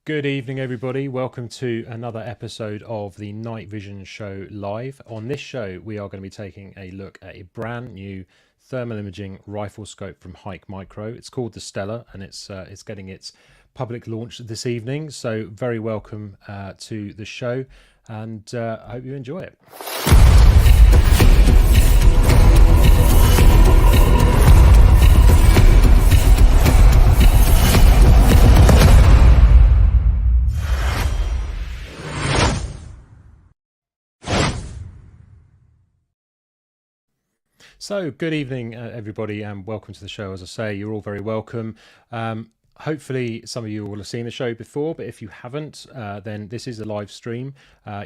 Good evening, everybody. Welcome to another episode of the Nightvision Show live. On this show, we are going to be taking a look at a brand new thermal imaging rifle scope from HIKMICRO. It's called the Stella, and it's getting its public launch this evening. So very welcome to the show, and I hope you enjoy it. So, good evening, everybody, and welcome to the show. As I say, you're all very welcome. Hopefully, some of you will have seen the show before, but if you haven't, then this is a live stream.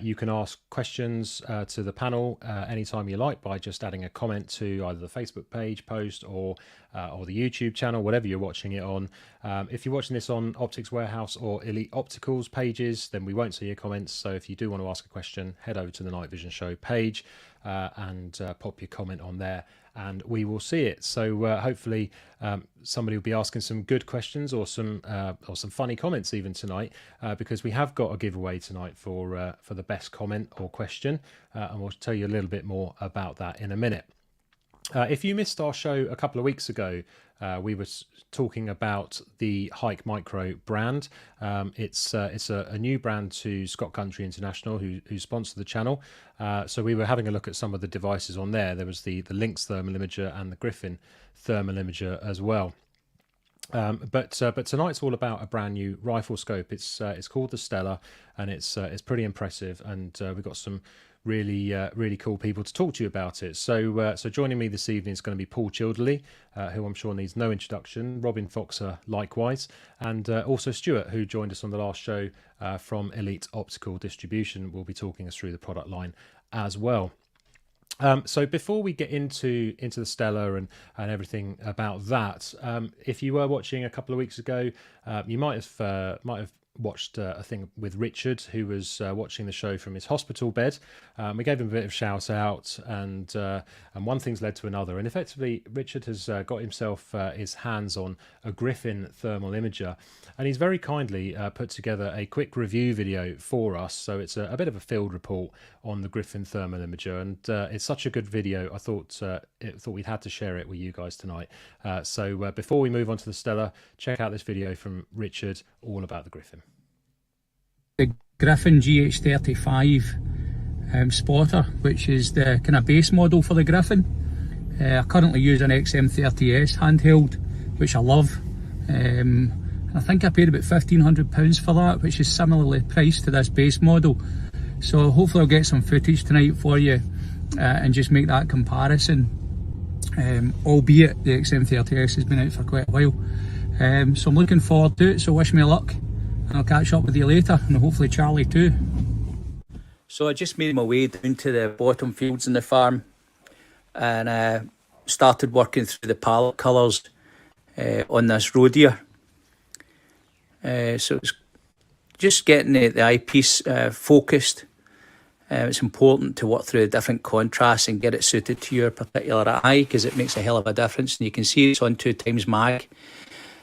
You can ask questions to the panel anytime you like by just adding a comment to either the Facebook page post or the YouTube channel, whatever you're watching it on. If you're watching this on Optics Warehouse or Elite Opticals pages, then we won't see your comments. So if you do want to ask a question, head over to the Nightvision Show page and pop your comment on there, and we will see it. So hopefully somebody will be asking some good questions or some funny comments even tonight, because we have got a giveaway tonight for the best comment or question, and we'll tell you a little bit more about that in a minute. If you missed our show a couple of weeks ago, we were talking about the HIKMICRO brand. It's a new brand to Scott Country International, who sponsor the channel. So we were having a look at some of the devices on there. There was the Lynx thermal imager and the Griffin thermal imager as well. But tonight's all about a brand new rifle scope. It's called the Stella, and it's pretty impressive, and we've got some really cool people to talk to you about it. So joining me this evening is going to be Paul Childerley, who I'm sure needs no introduction, Robin Foxer likewise, and also Stuart, who joined us on the last show from Elite Optical Distribution, will be talking us through the product line as well. So before we get into the Stella and everything about that, if you were watching a couple of weeks ago, you might have watched a thing with Richard, who was watching the show from his hospital bed. We gave him a bit of shout out, and one thing's led to another, and effectively Richard has got himself his hands on a Griffin thermal imager, and he's very kindly put together a quick review video for us. So it's a bit of a field report on the Griffin thermal imager, and it's such a good video, I thought we'd had to share it with you guys tonight. So before we move on to the Stella, check out this video from Richard all about the Griffin. The Griffin GH35 spotter, which is the kind of base model for the Griffin. I currently use an XM30S handheld, which I love. I think I paid about £1,500 for that, which is similarly priced to this base model. So hopefully I'll get some footage tonight for you and just make that comparison. Albeit the XM30S has been out for quite a while. So I'm looking forward to it, so wish me luck. And I'll catch up with you later, and hopefully Charlie too. So I just made my way down to the bottom fields in the farm, and started working through the palette colours on this road here. So it's just getting the eyepiece focused. It's important to work through the different contrasts and get it suited to your particular eye, because it makes a hell of a difference. And you can see it's on 2x mag.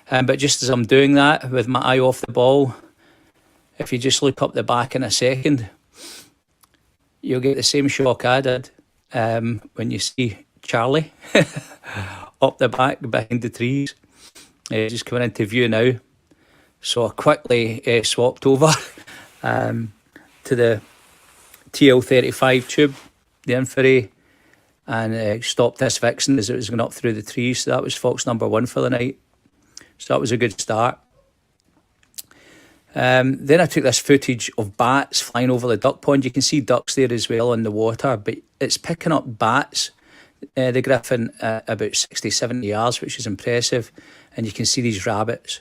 But just as I'm doing that, with my eye off the ball, if you just look up the back in a second, you'll get the same shock I did when you see Charlie up the back behind the trees. Just coming into view now. So I quickly swapped over to the TL35 tube, the infrared, and stopped this vixen as it was going up through the trees. So that was fox number 1 for the night. So that was a good start. Then I took this footage of bats flying over the duck pond. You can see ducks there as well in the water, but it's picking up bats, the Griffin, about 60-70 yards, which is impressive. And you can see these rabbits.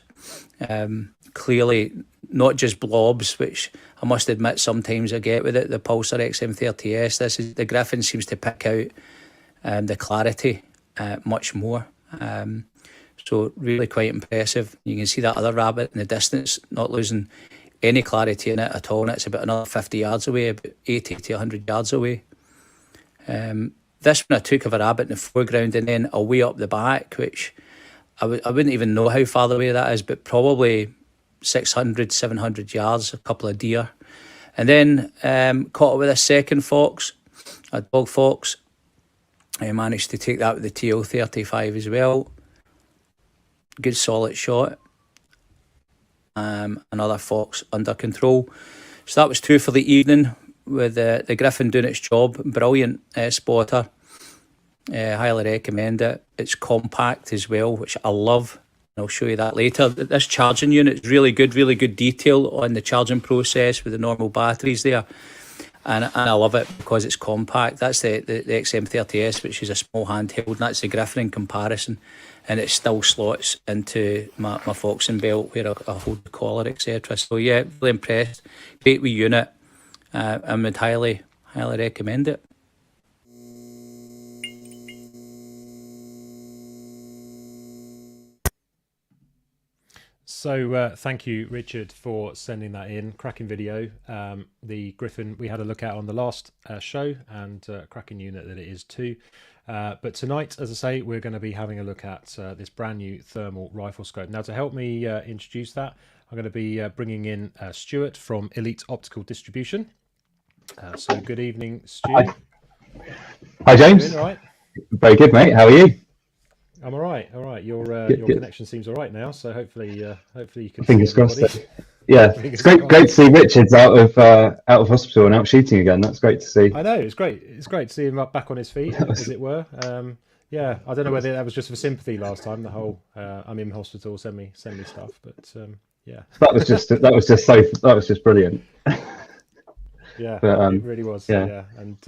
Clearly not just blobs, which I must admit sometimes I get with it, the Pulsar XM30S. The Griffin seems to pick out the clarity much more. So really quite impressive. You can see that other rabbit in the distance, not losing any clarity in it at all, and it's about another 50 yards away, about 80 to 100 yards away. This one I took of a rabbit in the foreground, and then away up the back, which I wouldn't even know how far away that is, but probably 600, 700 yards, a couple of deer. And then caught it with a second fox, a dog fox. I managed to take that with the TL35 as well. Good solid shot. Another fox under control. So that was 2 for the evening, with the Griffin doing its job. Brilliant spotter. Highly recommend it. It's compact as well, which I love. I'll show you that later. This charging unit is really good detail on the charging process with the normal batteries there. And I love it because it's compact. That's the XM30S, which is a small handheld, and that's the Griffin in comparison. And it still slots into my Foxing belt where I hold the collar, etc. So yeah, really impressed. Great wee unit. I would highly recommend it. So thank you, Richard, for sending that in. Cracking video. The Griffin we had a look at on the last show, and cracking unit that it is too. But tonight, as I say, we're going to be having a look at this brand new thermal rifle scope. Now, to help me introduce that, I'm going to be bringing in Stuart from Elite Optical Distribution. So good evening, Stuart. Hi, James. All right? Very good, mate. How are you? I'm all right. All right. Your Good. connection seems all right now. So hopefully you can. Fingers see crossed. everybody. Yeah, Fingers it's great crossed. to see Richard's out of hospital and out shooting again. That's great to see. I know, it's great. It's great to see him up back on his feet, as it were. Yeah, I don't know whether that was just for sympathy last time. The whole I'm in hospital, send me stuff. But yeah, That was just brilliant. yeah, But, it really was. yeah. And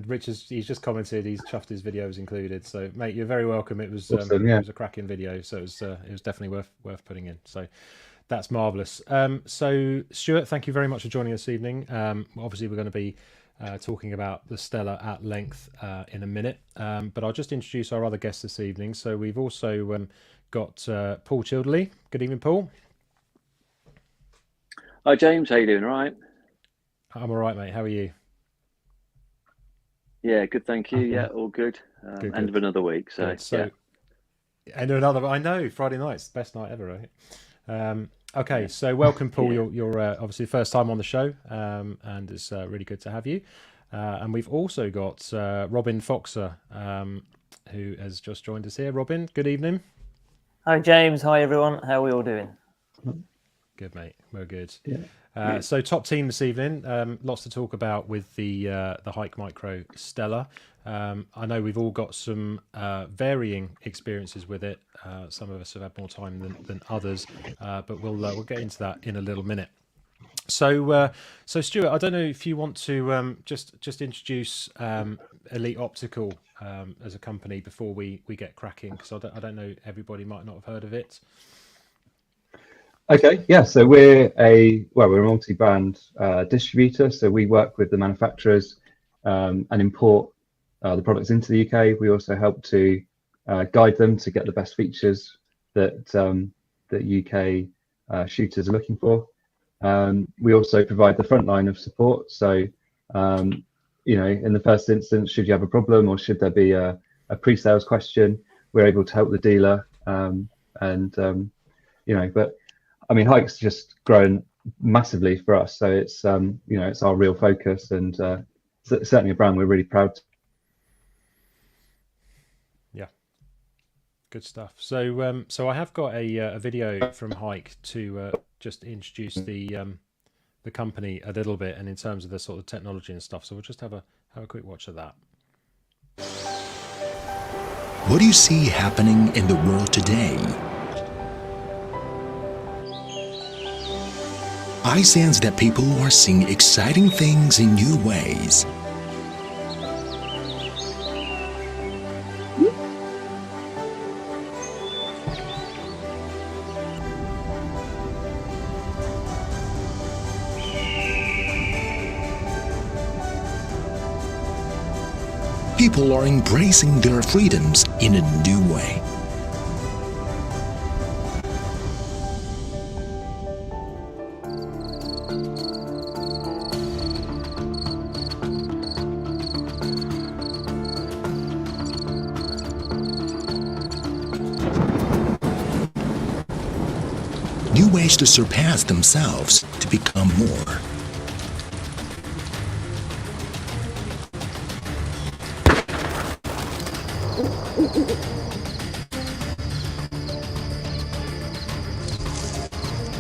Richard's he's just commented he's chuffed his videos included. So mate, you're very welcome. It was Awesome, yeah. it was a cracking video, so it was definitely worth putting in. So that's marvelous. So Stuart, thank you very much for joining us this evening. Obviously we're going to be talking about the Stella at length in a minute, but I'll just introduce our other guests this evening. So we've also got Paul Childerley. Good evening, Paul. Hi James, how you doing? All right? I'm all right, mate. How are you? Yeah, good, thank you. Yeah, all good. Good. End of another week, so, Good. So end of another. I know Friday night's the best night ever, right? Okay, so welcome, Paul. Yeah. You're obviously first time on the show, and it's really good to have you. And we've also got Robin Foxer, who has just joined us here. Robin, good evening. Hi James, hi everyone. How are we all doing? Good, mate. We're good. Yeah. So top team this evening. Lots to talk about with the HIKMICRO Stella. I know we've all got some varying experiences with it. Some of us have had more time than others, but we'll get into that in a little minute. So Stuart, I don't know if you want to just introduce Elite Optical as a company before we get cracking, because I don't know, everybody might not have heard of it. Okay, yeah. So we're a multi-brand distributor. So we work with the manufacturers and import the products into the UK. We also help to guide them to get the best features that UK shooters are looking for. We also provide the front line of support. So in the first instance, should you have a problem or should there be a pre-sales question, we're able to help the dealer. But I mean, Hike's just grown massively for us, so it's it's our real focus, and certainly a brand we're really proud to. Yeah, good stuff. So I have got a video from Hike to just introduce the company a little bit, and in terms of the sort of technology and stuff. So we'll just have a quick watch of that. What do you see happening in the world today? I sense that people are seeing exciting things in new ways. People are embracing their freedoms in a new way. New ways to surpass themselves to become more.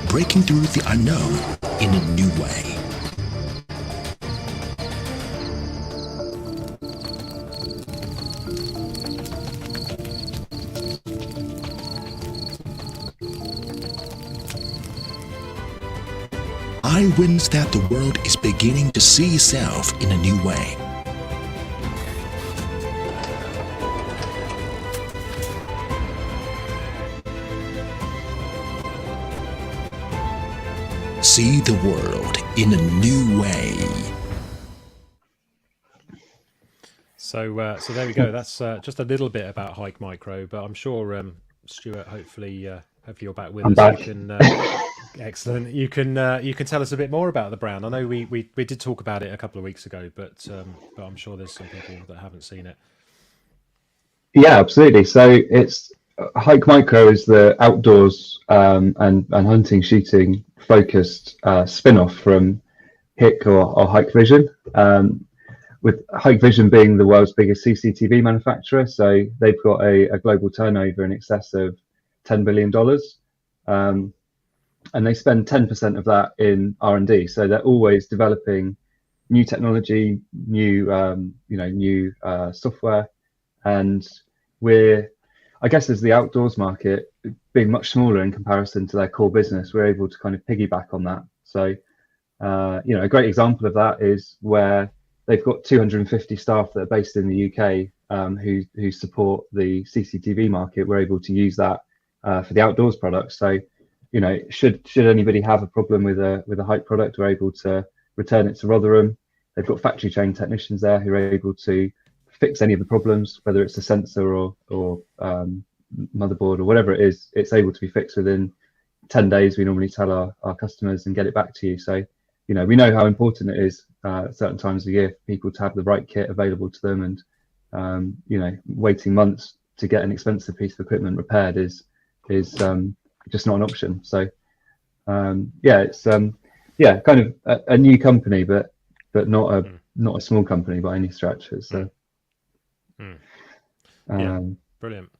Breaking through the unknown in a new way. I witness that the world is beginning to see itself in a new way. See the world in a new way. So there we go. That's just a little bit about HIKMICRO, but I'm sure Stuart, hopefully you're back with I'm us. back. You can, excellent. You can tell us a bit more about the brand. I know we did talk about it a couple of weeks ago, but I'm sure there's some people that haven't seen it. Yeah, absolutely. So it's HIKMICRO is the outdoors and hunting shooting focused spin-off from HIK or Hikvision. With Hikvision being the world's biggest CCTV manufacturer, so they've got a global turnover in excess of $10 billion, and they spend 10% of that in R&D. So they're always developing new technology, new software, and I guess as the outdoors market being much smaller in comparison to their core business, we're able to kind of piggyback on that. So a great example of that is where they've got 250 staff that are based in the UK who support the CCTV market. We're able to use that for the outdoors products. So, should anybody have a problem with a HIK product, we're able to return it to Rotherham. They've got factory trained technicians there who are able to fix any of the problems, whether it's a sensor or motherboard or whatever it is. It's able to be fixed within 10 days. We normally tell our customers and get it back to you. So, we know how important it is at certain times of the year for people to have the right kit available to them, and waiting months to get an expensive piece of equipment repaired is just not an option. So it's kind of a new company, but not a small company by any stretch. It's brilliant.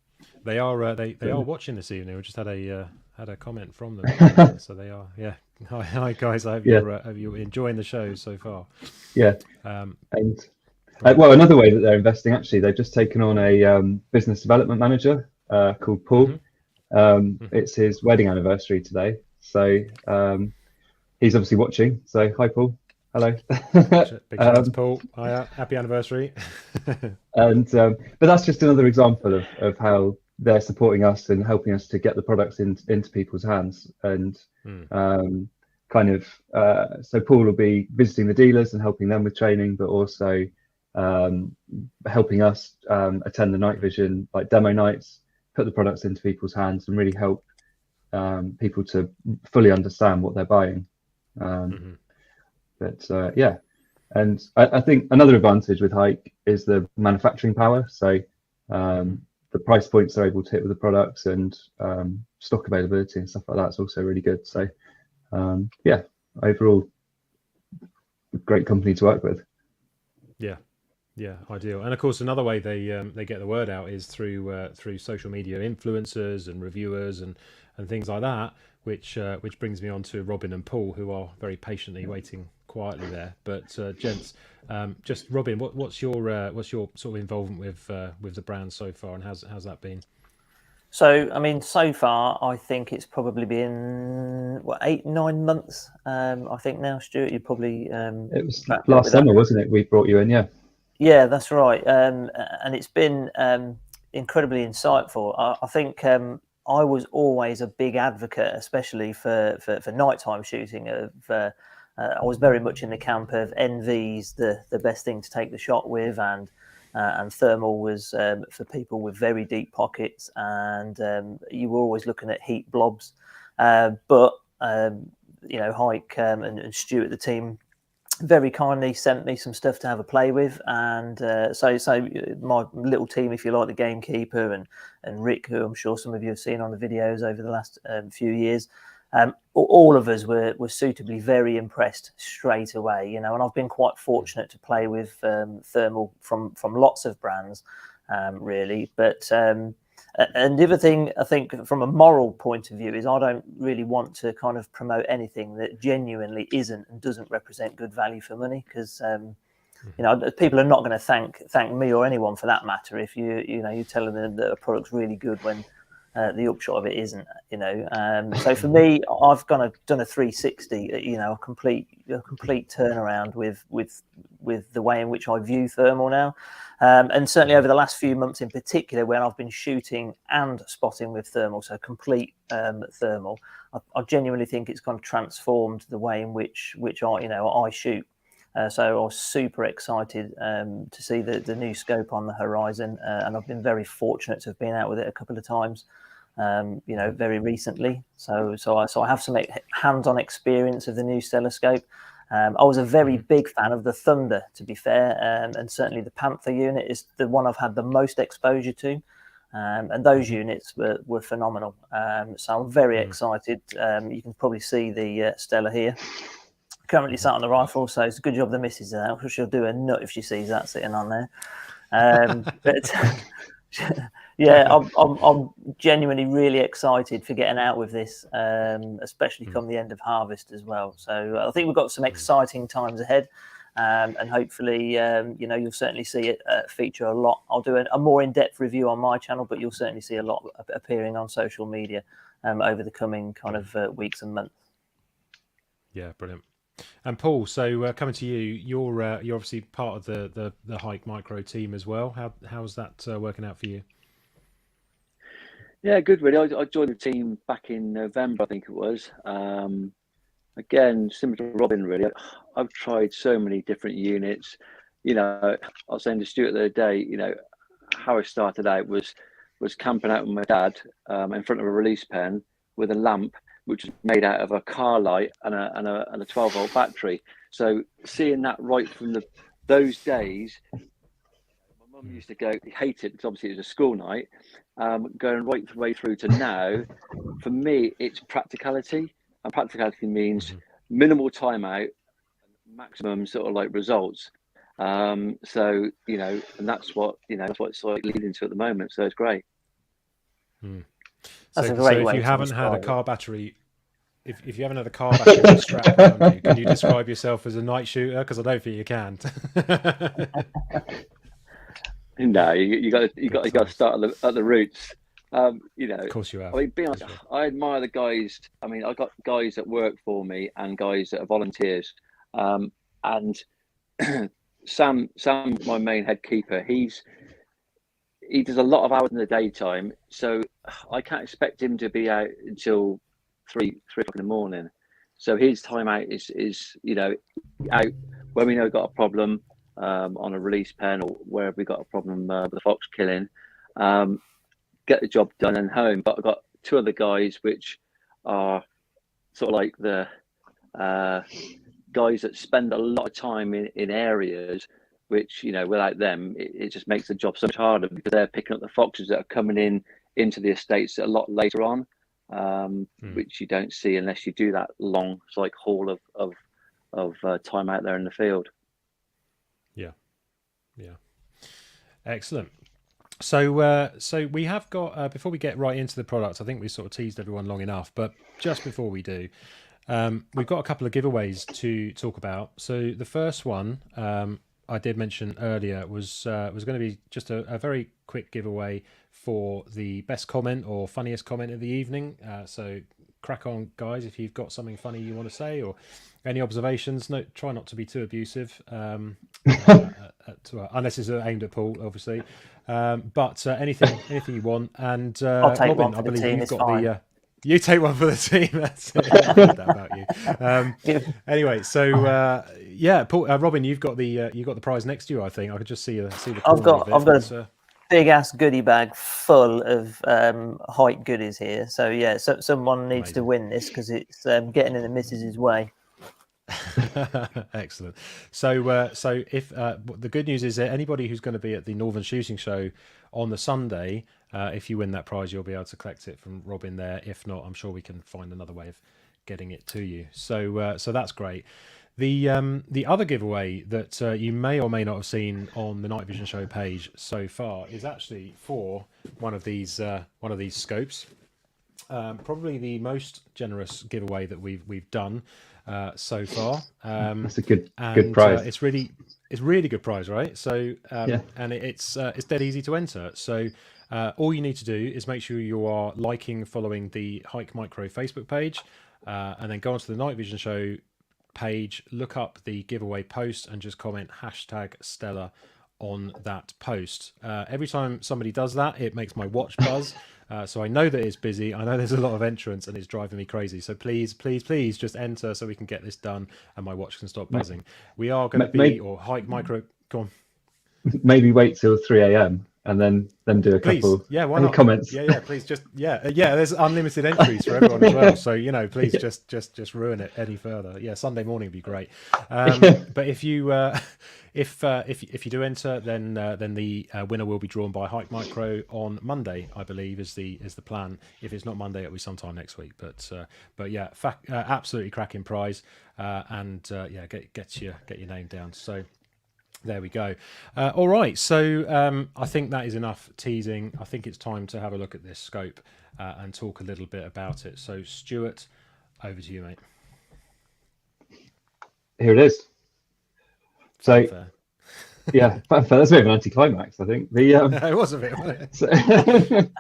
They are they are watching this evening. We just had a comment from them. So they are, yeah. Hi guys. I hope you're enjoying the show so far. Yeah. Well, another way that they're investing, actually, they've just taken on a business development manager called Paul. It's his wedding anniversary today, so he's obviously watching. So hi, Paul. Hello. Big shout out to Paul. Hiya. Happy anniversary. But that's just another example of how they're supporting us and helping us to get the products into people's hands. And so Paul will be visiting the dealers and helping them with training, but also helping us attend the Nightvision demo nights, put the products into people's hands, and really help people to fully understand what they're buying. And I think another advantage with HIK is the manufacturing power. So the price points they're able to hit with the products, and stock availability and stuff like that is also really good. So overall, great company to work with. Yeah, ideal. And of course, another way they get the word out is through social media influencers and reviewers and things like that, which brings me on to Robin and Paul, who are very patiently waiting quietly there. But gents, just Robin, what's your sort of involvement with the brand so far, and how's that been? So, I mean, so far, I think it's probably been 8-9 months. I think now, Stuart, you probably it was last summer, wasn't it? We brought you in, yeah. Yeah, that's right. And it's been incredibly insightful. I think I was always a big advocate, especially for nighttime shooting. I was very much in the camp of NV's the best thing to take the shot with, and thermal was for people with very deep pockets, and you were always looking at heat blobs. But HIK and Stuart, the team, very kindly sent me some stuff to have a play with, and so my little team, if you like, the gamekeeper and Rick, who I'm sure some of you have seen on the videos over the last few years, all of us were suitably very impressed straight away, you know, and I've been quite fortunate to play with thermal from lots of brands, really. But and the other thing I think from a moral point of view is I don't really want to kind of promote anything that genuinely isn't and doesn't represent good value for money, because you know, people are not going to thank me or anyone for that matter if you're telling them that a product's really good when the upshot of it isn't, you know. So for me, I've done a 360, you know, a complete turnaround with the way in which I view thermal now, and certainly over the last few months in particular, when I've been shooting and spotting with thermal, so complete thermal, I genuinely think it's kind of transformed the way in which I shoot. So I was super excited to see the new scope on the horizon, and I've been very fortunate to have been out with it a couple of times, you know, very recently. So I have some hands-on experience of the new Stella scope. I was a very big fan of the Thunder, to be fair, and certainly the Panther unit is the one I've had the most exposure to, and those units were phenomenal. So I'm very excited. You can probably see the Stella here. Currently sat on the rifle, so it's a good job the missus is out, because she'll do a nut if she sees that sitting on there. But yeah, I'm genuinely really excited for getting out with this, especially come the end of harvest as well. So I think we've got some exciting times ahead, and hopefully, you know, you'll certainly see it feature a lot. I'll do a more in-depth review on my channel, but you'll certainly see a lot appearing on social media over the coming kind of weeks and months. Yeah, brilliant. And Paul, so coming to you, you're obviously part of the HIKMICRO team as well. How's that working out for you? Yeah, good really. I joined the team back in November, I think it was. Again, similar to Robin, really. I've tried so many different units. You know, I was saying to Stuart the other day, you know, how I started out was camping out with my dad in front of a release pen with a lamp, which was made out of a car light and a 12-volt battery. So seeing that right from those days, my mum used to go, hate it because obviously it was a school night, going right the way through to now. For me, it's practicality, and practicality means minimal timeout, maximum sort of like results. So you know, and that's what it's like leading to at the moment. So it's great. That's a great way. So if you haven't had a car battery, if you haven't had a car battery strapped around you, can you describe yourself as a night shooter? Because I don't think you can. No, you got to start at the roots. You know, of course you have. I mean, being honest, I admire the guys. I mean, I've got guys that work for me and guys that are volunteers. And Sam, my main head keeper, he does a lot of hours in the daytime, so I can't expect him to be out until 3 o'clock in the morning. So his time out is you know, out when we know we've got a problem on a release pen, or where we got a problem with a fox killing, get the job done and home. But I've got two other guys which are sort of like the guys that spend a lot of time in areas which, you know, without them, it just makes the job so much harder, because they're picking up the foxes that are coming into the estates a lot later on, which you don't see unless you do that long haul of time out there in the field. Yeah, excellent. So we have got before we get right into the products, I think we sort of teased everyone long enough, but just before we do, we've got a couple of giveaways to talk about. So the first one, I did mention earlier, was going to be just a very quick giveaway for the best comment or funniest comment of the evening. So crack on, guys, if you've got something funny you want to say or any observations. No, try not to be too abusive, unless it's aimed at Paul, obviously. But anything you want. And I'll take Robin, one for I believe the team, you've got fine. the. You take one for the team. That's it. I heard that about you. Anyway, so yeah, Paul, Robin, you've got the prize next to you. I think I could just see the. I've got a big ass goodie bag full of hike goodies here. So yeah, so someone needs to win this, because it's getting in the missus's way. Excellent. So if the good news is that anybody who's going to be at the Northern Shooting Show on the Sunday, if you win that prize, you'll be able to collect it from Robin there. If not, I'm sure we can find another way of getting it to you. So that's great. The other giveaway that you may or may not have seen on the Nightvision Show page so far is actually for one of these scopes. Probably the most generous giveaway that we've done so far. That's a good prize. It's really good prize, right? So and it's dead easy to enter. So all you need to do is make sure you are liking, following the HIKMICRO Facebook page, and then go onto the Nightvision Show page, look up the giveaway post, and just comment #Stella on that post. Every time somebody does that, it makes my watch buzz. So I know that it's busy. I know there's a lot of entrants, and it's driving me crazy. So please just enter so we can get this done and my watch can stop buzzing. We are going to be, or HIKMICRO, go on. Maybe wait till 3 a.m. and then do a couple comments. Yeah, please just there's unlimited entries for everyone as well. So please just ruin it any further. Yeah, Sunday morning would be great. But if you if you do enter, then the winner will be drawn by HIKMICRO on Monday, I believe is the plan. If it's not Monday, it'll be sometime next week. But yeah, absolutely cracking prize, and get your name down. So there we go. All right, so I think that is enough teasing. I think it's time to have a look at this scope and talk a little bit about it. So Stuart, over to you, mate. Here it is. So Fanfare. Yeah, that's a bit of an anticlimax, I think. It was a bit, wasn't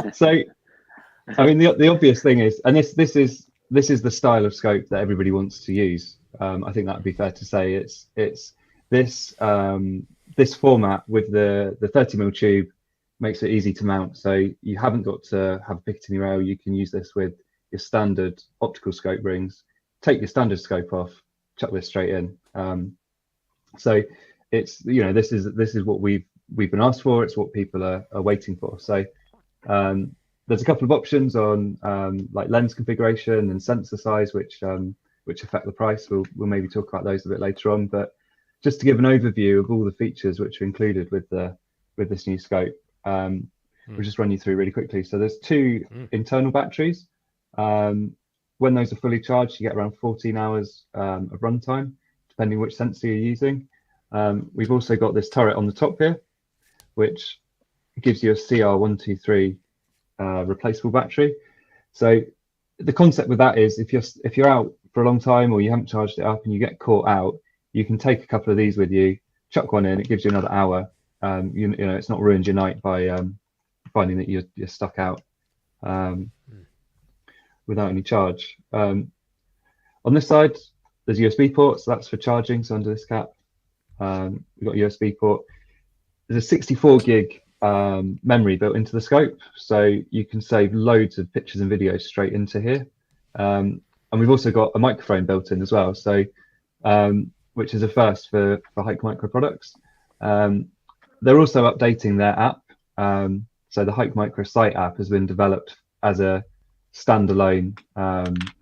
it? So I mean, the obvious thing is, and this is the style of scope that everybody wants to use. I think that would be fair to say. It's this format with the 30mm tube makes it easy to mount. So you haven't got to have a Picatinny rail. You can use this with your standard optical scope rings. Take your standard scope off, chuck this straight in. So it's this is what we've been asked for. It's what people are waiting for. So there's a couple of options on like lens configuration and sensor size, which affect the price. We'll maybe talk about those a bit later on, but just to give an overview of all the features which are included with this new scope, we'll just run you through really quickly. So there's two internal batteries. When those are fully charged, you get around 14 hours of runtime, depending which sensor you're using. We've also got this turret on the top here, which gives you a CR123 replaceable battery. So the concept with that is if you're out for a long time or you haven't charged it up and you get caught out, you can take a couple of these with you, chuck one in, it gives you another hour. It's not ruined your night by finding that you're stuck out without any charge. On this side, there's USB ports, so that's for charging. So under this cap, we've got a USB port. There's a 64 gig memory built into the scope, so you can save loads of pictures and videos straight into here. And we've also got a microphone built in as well, so which is a first for HIKMICRO products. They're also updating their app. So the HIKMICRO site app has been developed as a standalone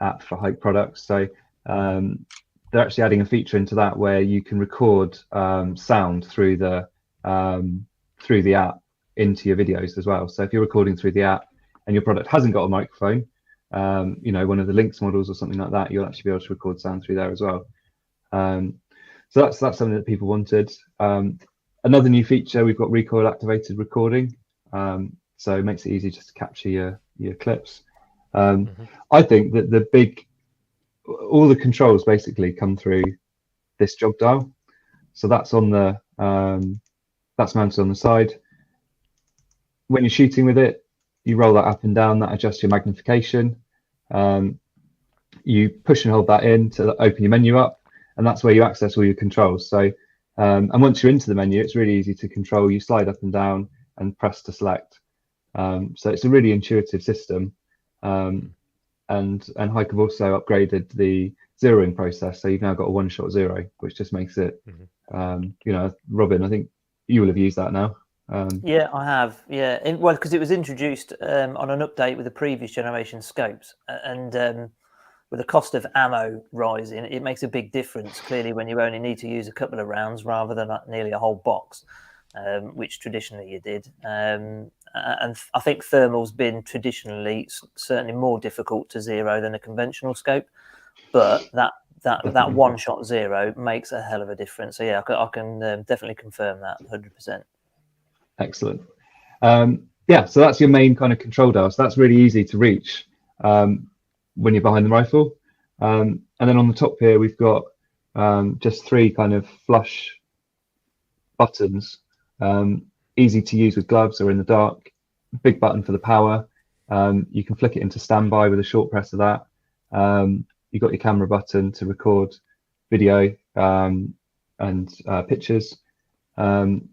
app for Hike products. So they're actually adding a feature into that where you can record sound through the app into your videos as well. So if you're recording through the app and your product hasn't got a microphone, one of the Lynx models or something like that, you'll actually be able to record sound through there as well. So that's something that people wanted. Another new feature, we've got recoil activated recording. So it makes it easy just to capture your clips. I think that all the controls basically come through this jog dial. So that's on that's mounted on the side. When you're shooting with it, you roll that up and down, that adjusts your magnification. You push and hold that in to open your menu up, and that's where you access all your controls. So and once you're into the menu, it's really easy to control. You slide up and down and press to select. So it's a really intuitive system. And Hike have also upgraded the zeroing process, so you've now got a one-shot zero, which just makes it Robin, I think you will have used that now. Yeah, I have. Yeah, because it was introduced on an update with the previous generation scopes, and with the cost of ammo rising, it makes a big difference clearly when you only need to use a couple of rounds rather than nearly a whole box. which traditionally you did. And I think thermal's been traditionally certainly more difficult to zero than a conventional scope, but that one-shot zero makes a hell of a difference. So yeah, I can definitely confirm that 100%. Excellent. Yeah, so that's your main kind of control dial. So that's really easy to reach when you're behind the rifle. And then on the top here, we've got just 3 kind of flush buttons, easy to use with gloves or in the dark. Big button for the power. You can flick it into standby with a short press of that. You've got your camera button to record video and pictures. And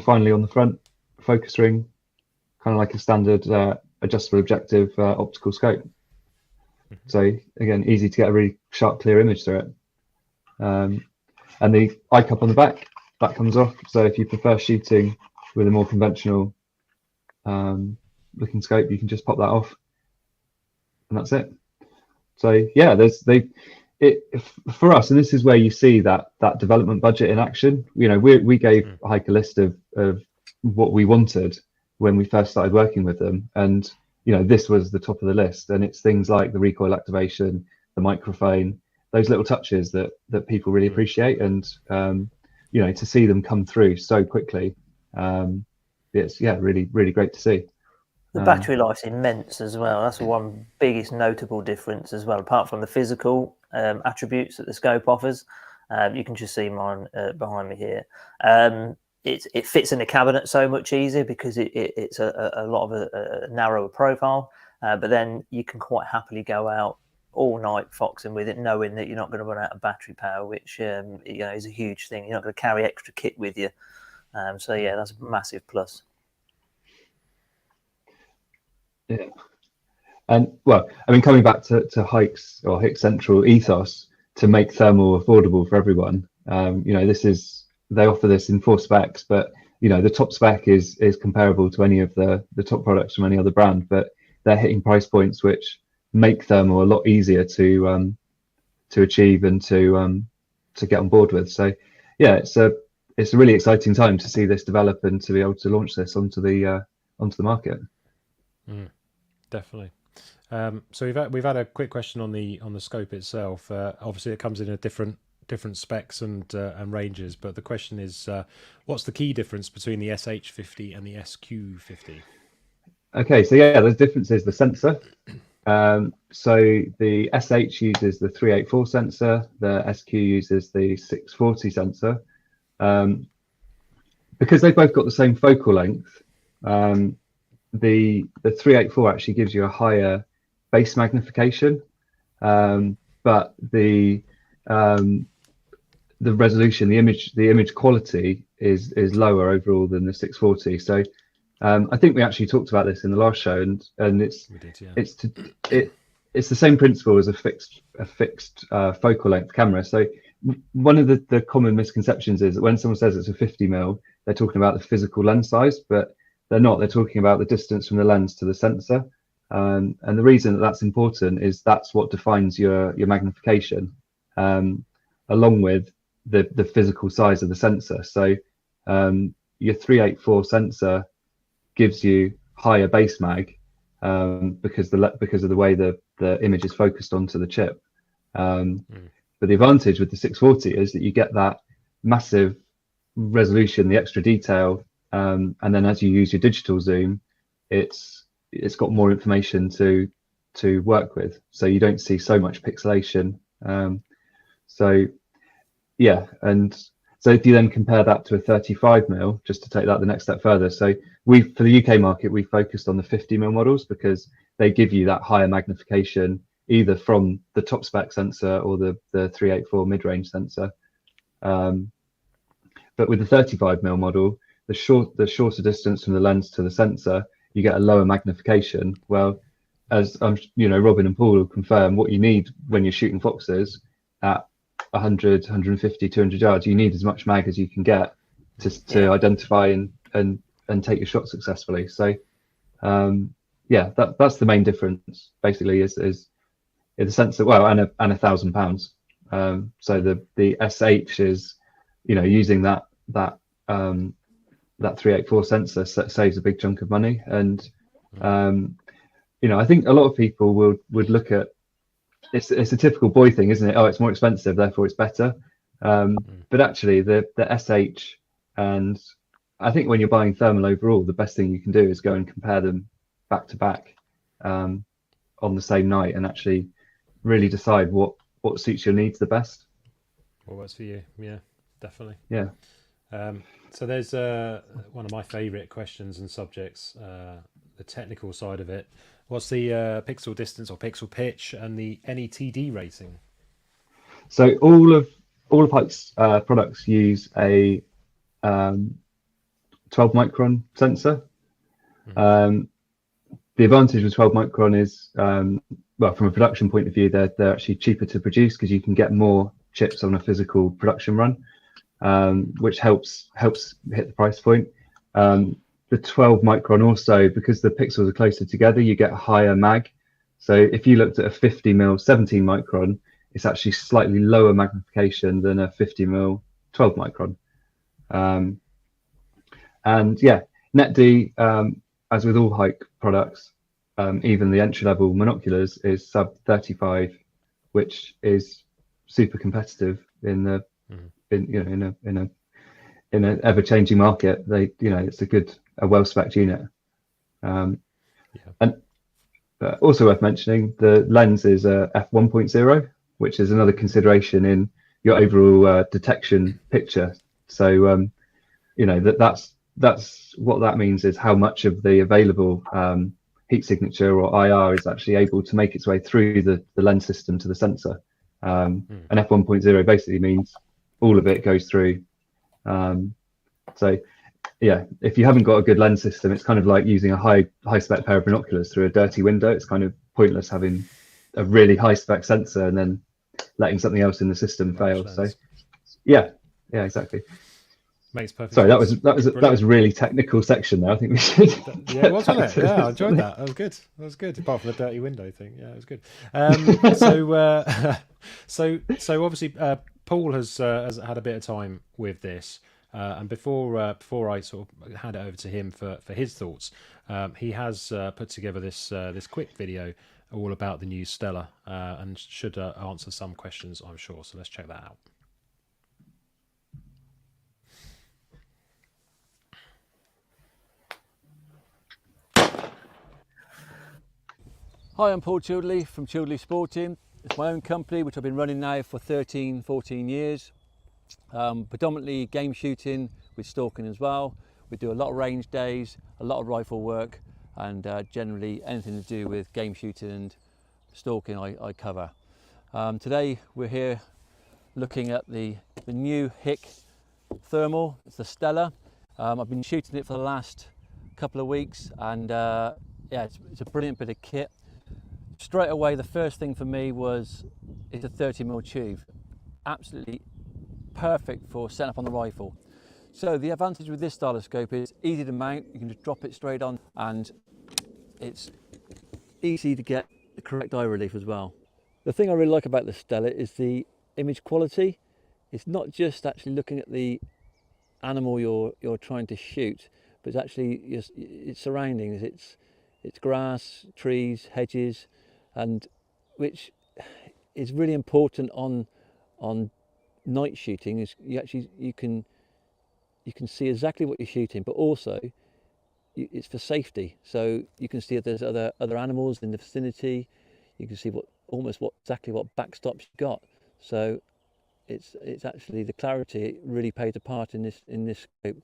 finally on the front, focus ring, kind of like a standard adjustable objective optical scope. So again, easy to get a really sharp, clear image through it. And the eye cup on the back, that comes off. So if you prefer shooting with a more conventional looking scope, you can just pop that off, and that's it. So yeah, for us, and this is where you see that development budget in action. You know, we gave Hike a list of what we wanted when we first started working with them, and you know, this was the top of the list. And it's things like the recoil activation, the microphone, those little touches that people really appreciate, and you know, to see them come through so quickly, it's really great to see. The battery life's immense as well. That's one biggest notable difference as well, apart from the physical attributes that the scope offers. You can just see mine behind me here. It fits in the cabinet so much easier because it's a lot of a narrower profile, but then you can quite happily go out all night foxing with it, knowing that you're not going to run out of battery power, which you know, is a huge thing. You're not going to carry extra kit with you. So yeah, that's a massive plus. Yeah, and well, I mean, coming back to Hike's or Hike Central ethos to make thermal affordable for everyone. You know, they offer this in 4 specs, but you know, the top spec is comparable to any of the top products from any other brand, but they're hitting price points which make thermal a lot easier to achieve and to get on board with. So yeah, it's a really exciting time to see this develop and to be able to launch this onto the market. Definitely. So we've had a quick question on the scope itself. Obviously, it comes in a different specs and ranges, but the question is, what's the key difference between the SH50 and the SQ50? Okay, so yeah, the difference is the sensor. So the SH uses the 384 sensor, the SQ uses the 640 sensor. Because they've both got the same focal length, the 384 actually gives you a higher base magnification, but the resolution, the image quality is lower overall than the 640. So I think we actually talked about this in the last show, and it's the same principle as a fixed focal length camera. So one of the common misconceptions is that when someone says it's a 50mm, they're talking about the physical lens size, but they're not. They're talking about the distance from the lens to the sensor, and the reason that's important is that's what defines your magnification, along with the physical size of the sensor. So your 384 sensor gives you higher base mag because of the way the image is focused onto the chip. But the advantage with the 640 is that you get that massive resolution, the extra detail. And then as you use your digital zoom, it's got more information to work with, so you don't see so much pixelation. So yeah, and so if you then compare that to a 35mm, just to take that the next step further, so for the UK market, we focused on the 50mm models because they give you that higher magnification either from the top spec sensor or the 384 mid-range sensor. But with the 35mm model, the shorter distance from the lens to the sensor, you get a lower magnification. Well, as Robin and Paul will confirm, what you need when you're shooting foxes at 100, 150, 200 yards, you need as much mag as you can get to identify and take your shot successfully. So yeah, that's the main difference basically is the sensor, well, and £1,000. So the SH is, using that that 384 sensor saves a big chunk of money. And I think a lot of people would look at it's a typical boy thing, isn't it? Oh, it's more expensive, therefore it's better. But actually, the SH, and I think when you're buying thermal overall, the best thing you can do is go and compare them back to back on the same night, and actually really decide what suits your needs the best. What works for you? Yeah, definitely. Yeah. So there's one of my favourite questions and subjects, the technical side of it. What's the pixel distance or pixel pitch and the NETD rating? So all of HIK's products use a 12 micron sensor. The advantage with 12 micron is, well, from a production point of view, they're actually cheaper to produce because you can get more chips on a physical production run, which helps hit the price point. The 12 micron also, because the pixels are closer together, you get a higher mag. So if you looked at a 50mm 17 micron, it's actually slightly lower magnification than a 50mm 12 micron. And yeah, NetD, as with all HIK products, even the entry-level monoculars, is sub 35, which is super competitive in the in an ever-changing market. It's a well-spec'd unit. And also worth mentioning, the lens is a f1.0, which is another consideration in your overall detection picture. So that's what that means, is how much of the available heat signature or IR is actually able to make its way through the lens system to the sensor. And f1.0 basically means all of it goes through. So yeah, if you haven't got a good lens system, it's kind of like using a high spec pair of binoculars through a dirty window. It's kind of pointless having a really high spec sensor and then letting something else in the system fail. So yeah, exactly. Makes perfect Sorry, sense. that was really technical section there. I think we should. Yeah, wasn't it? Yeah, I enjoyed that. That was good. Apart from the dirty window thing, yeah, it was good. So obviously, Paul has had a bit of time with this, and before I sort of hand it over to him for his thoughts, he has put together this quick video all about the new Stella, and should answer some questions, I'm sure. So let's check that out. Hi, I'm Paul Childerley from Childerley Sporting. It's my own company, which I've been running now for 13, 14 years. Predominantly game shooting with stalking as well. We do a lot of range days, a lot of rifle work, and generally anything to do with game shooting and stalking I cover. Today we're here looking at the new HIK thermal. It's the Stella. I've been shooting it for the last couple of weeks, and yeah, it's a brilliant bit of kit. Straight away, the first thing for me was it's a 30mm tube. Absolutely perfect for setting up on the rifle. So the advantage with this style of scope is easy to mount. You can just drop it straight on, and it's easy to get the correct eye relief as well. The thing I really like about the Stella is the image quality. It's not just actually looking at the animal you're trying to shoot, but it's actually its surroundings. It's grass, trees, hedges, and which is really important on night shooting. Is you can see exactly what you're shooting, but also it's for safety. So you can see if there's other animals in the vicinity. You can see exactly what backstops you got. So it's actually the clarity. It really plays a part in this scope.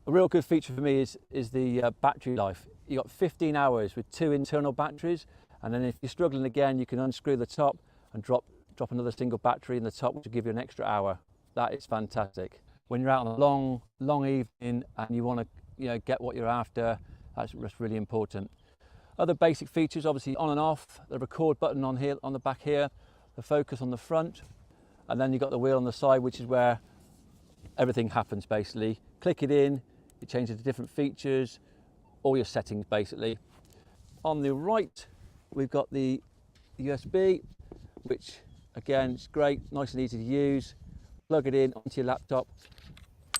A real good feature for me is the battery life. You got 15 hours with 2 internal batteries, and then if you're struggling again, you can unscrew the top and drop another single battery in the top, which will give you an extra hour. That is fantastic. When you're out on a long evening and you want to get what you're after, that's really important. Other basic features, obviously on and off, the record button on here, on the back here, the focus on the front, and then you've got the wheel on the side, which is where everything happens basically. Click it in, it changes to different features, all your settings basically. On the right, we've got the USB, which again is great, nice and easy to use. Plug it in onto your laptop,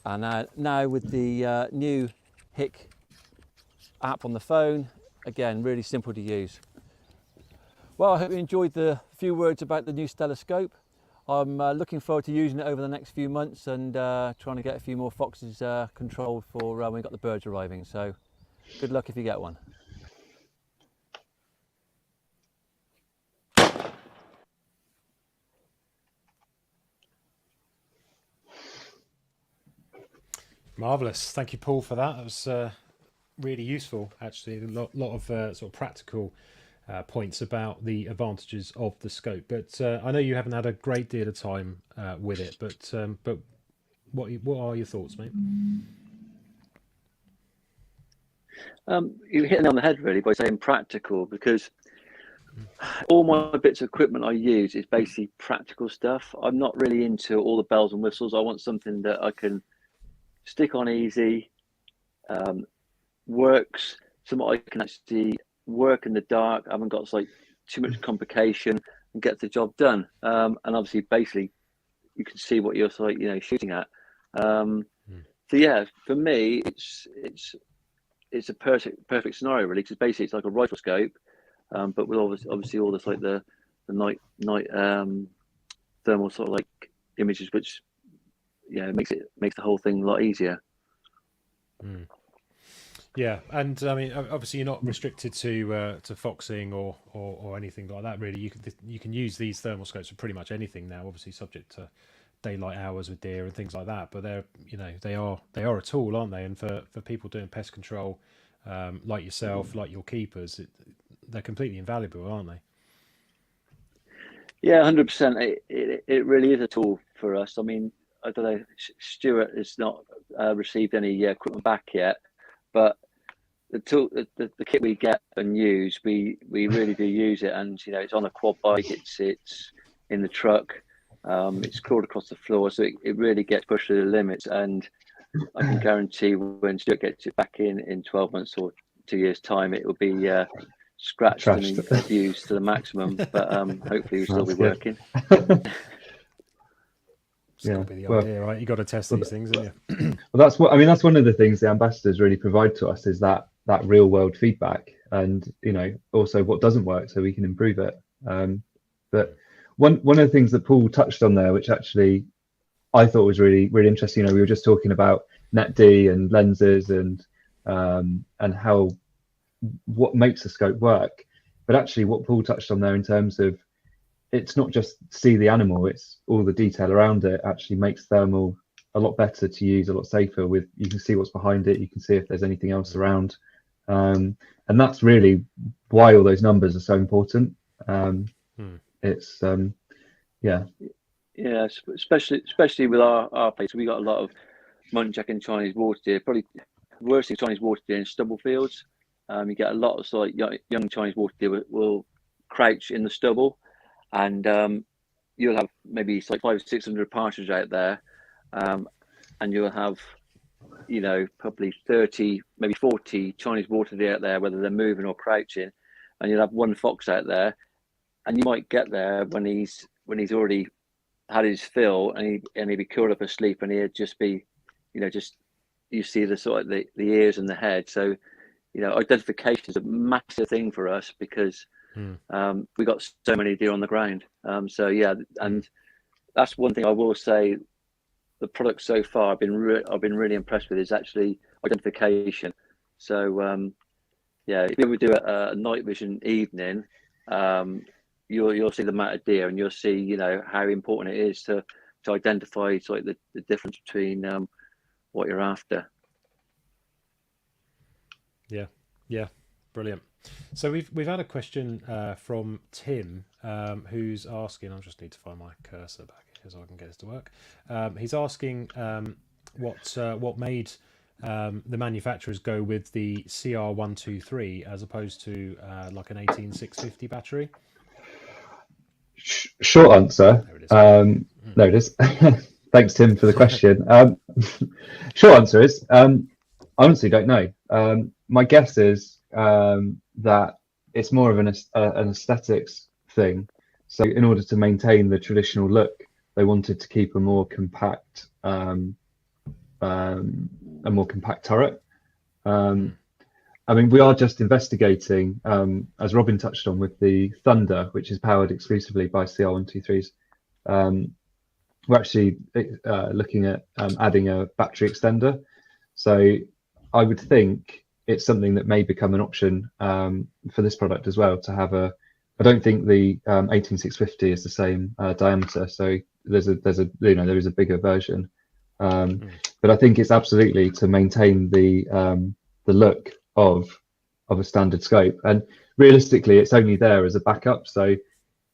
and now with the new HIK app on the phone, again really simple to use. Well, I hope you enjoyed the few words about the new Stella scope. I'm looking forward to using it over the next few months and trying to get a few more foxes controlled for when we've got the birds arriving. So good luck if you get one. Marvellous. Thank you, Paul, for that. That was really useful, actually. A lot of sort of practical points about the advantages of the scope. But I know you haven't had a great deal of time with it, but what are your thoughts, mate? You hit it on the head, really, by saying practical, because all my bits of equipment I use is basically practical stuff. I'm not really into all the bells and whistles. I want something that I can stick on easy, works, something I can actually work in the dark. I haven't got like too much complication and get the job done. And obviously, basically, you can see what you're like, shooting at. So yeah, for me, it's a perfect scenario, really, because basically it's like a rifle scope, but with obviously all this like the night thermal sort of like images, which makes the whole thing a lot easier. Yeah, and I mean, obviously you're not restricted to foxing or anything like that. Really, you can use these thermal scopes for pretty much anything now. Obviously, subject to daylight hours with deer and things like that. But they are a tool, aren't they? And for people doing pest control, like yourself, like your keepers, they're completely invaluable, aren't they? Yeah, 100%. It really is a tool for us. I mean, I don't know, Stuart has not received any equipment back yet, but the tool, the kit we get and use, we really do use it. And it's on a quad bike. It's in the truck. It's crawled across the floor, so it really gets pushed to the limits. And I can guarantee when Stuart gets it back in 12 months or 2 years' time, it will be scratched and abused to the maximum. But hopefully, we'll still be working. It's got to be the idea, right? You got to test these things, haven't you? Well, that's one of the things the ambassadors really provide to us, is that real world feedback, and also what doesn't work, so we can improve it. But one of the things that Paul touched on there, which actually I thought was really, really interesting, we were just talking about NetD and lenses and how what makes a scope work, but actually what Paul touched on there in terms of, it's not just see the animal, it's all the detail around it actually makes thermal a lot better to use, a lot safer. With you can see what's behind it, you can see if there's anything else around, and that's really why all those numbers are so important. It's especially with our place, we got a lot of muntjac and Chinese water deer. Probably worst thing Chinese water deer in stubble fields. You get a lot of sort of young Chinese water deer will crouch in the stubble, and you'll have maybe like 500 or 600 partridge out there, and you'll have probably 30, maybe 40 Chinese water deer out there, whether they're moving or crouching, and you'll have one fox out there, and you might get there when he's already had his fill, and he'd be curled up asleep, and he'd just be just, you see the sort of the ears and the head. So identification is a massive thing for us, because we got so many deer on the ground. So yeah, and that's one thing I will say. The product so far I've been really impressed with is actually identification. So yeah, if you ever do a night vision evening, you'll see the amount of deer, and you'll see how important it is to identify sort of the difference between what you're after. Yeah, brilliant. So we've had a question from Tim, who's asking. I just need to find my cursor back here so I can get this to work. He's asking what made the manufacturers go with the CR123 as opposed to like an 18650 battery. Short answer. There it is. Thanks, Tim, for the question. Short answer is I honestly don't know. My guess is that it's more of an aesthetics thing. So in order to maintain the traditional look, they wanted to keep a more compact turret. I mean, we are just investigating, as Robin touched on, with the Thunder, which is powered exclusively by CR123s. We're actually looking at adding a battery extender. So I would think it's something that may become an option for this product as well, to have a, I don't think the 18650 is the same diameter, so there is a bigger version, but I think it's absolutely to maintain the look of a standard scope, and realistically it's only there as a backup. So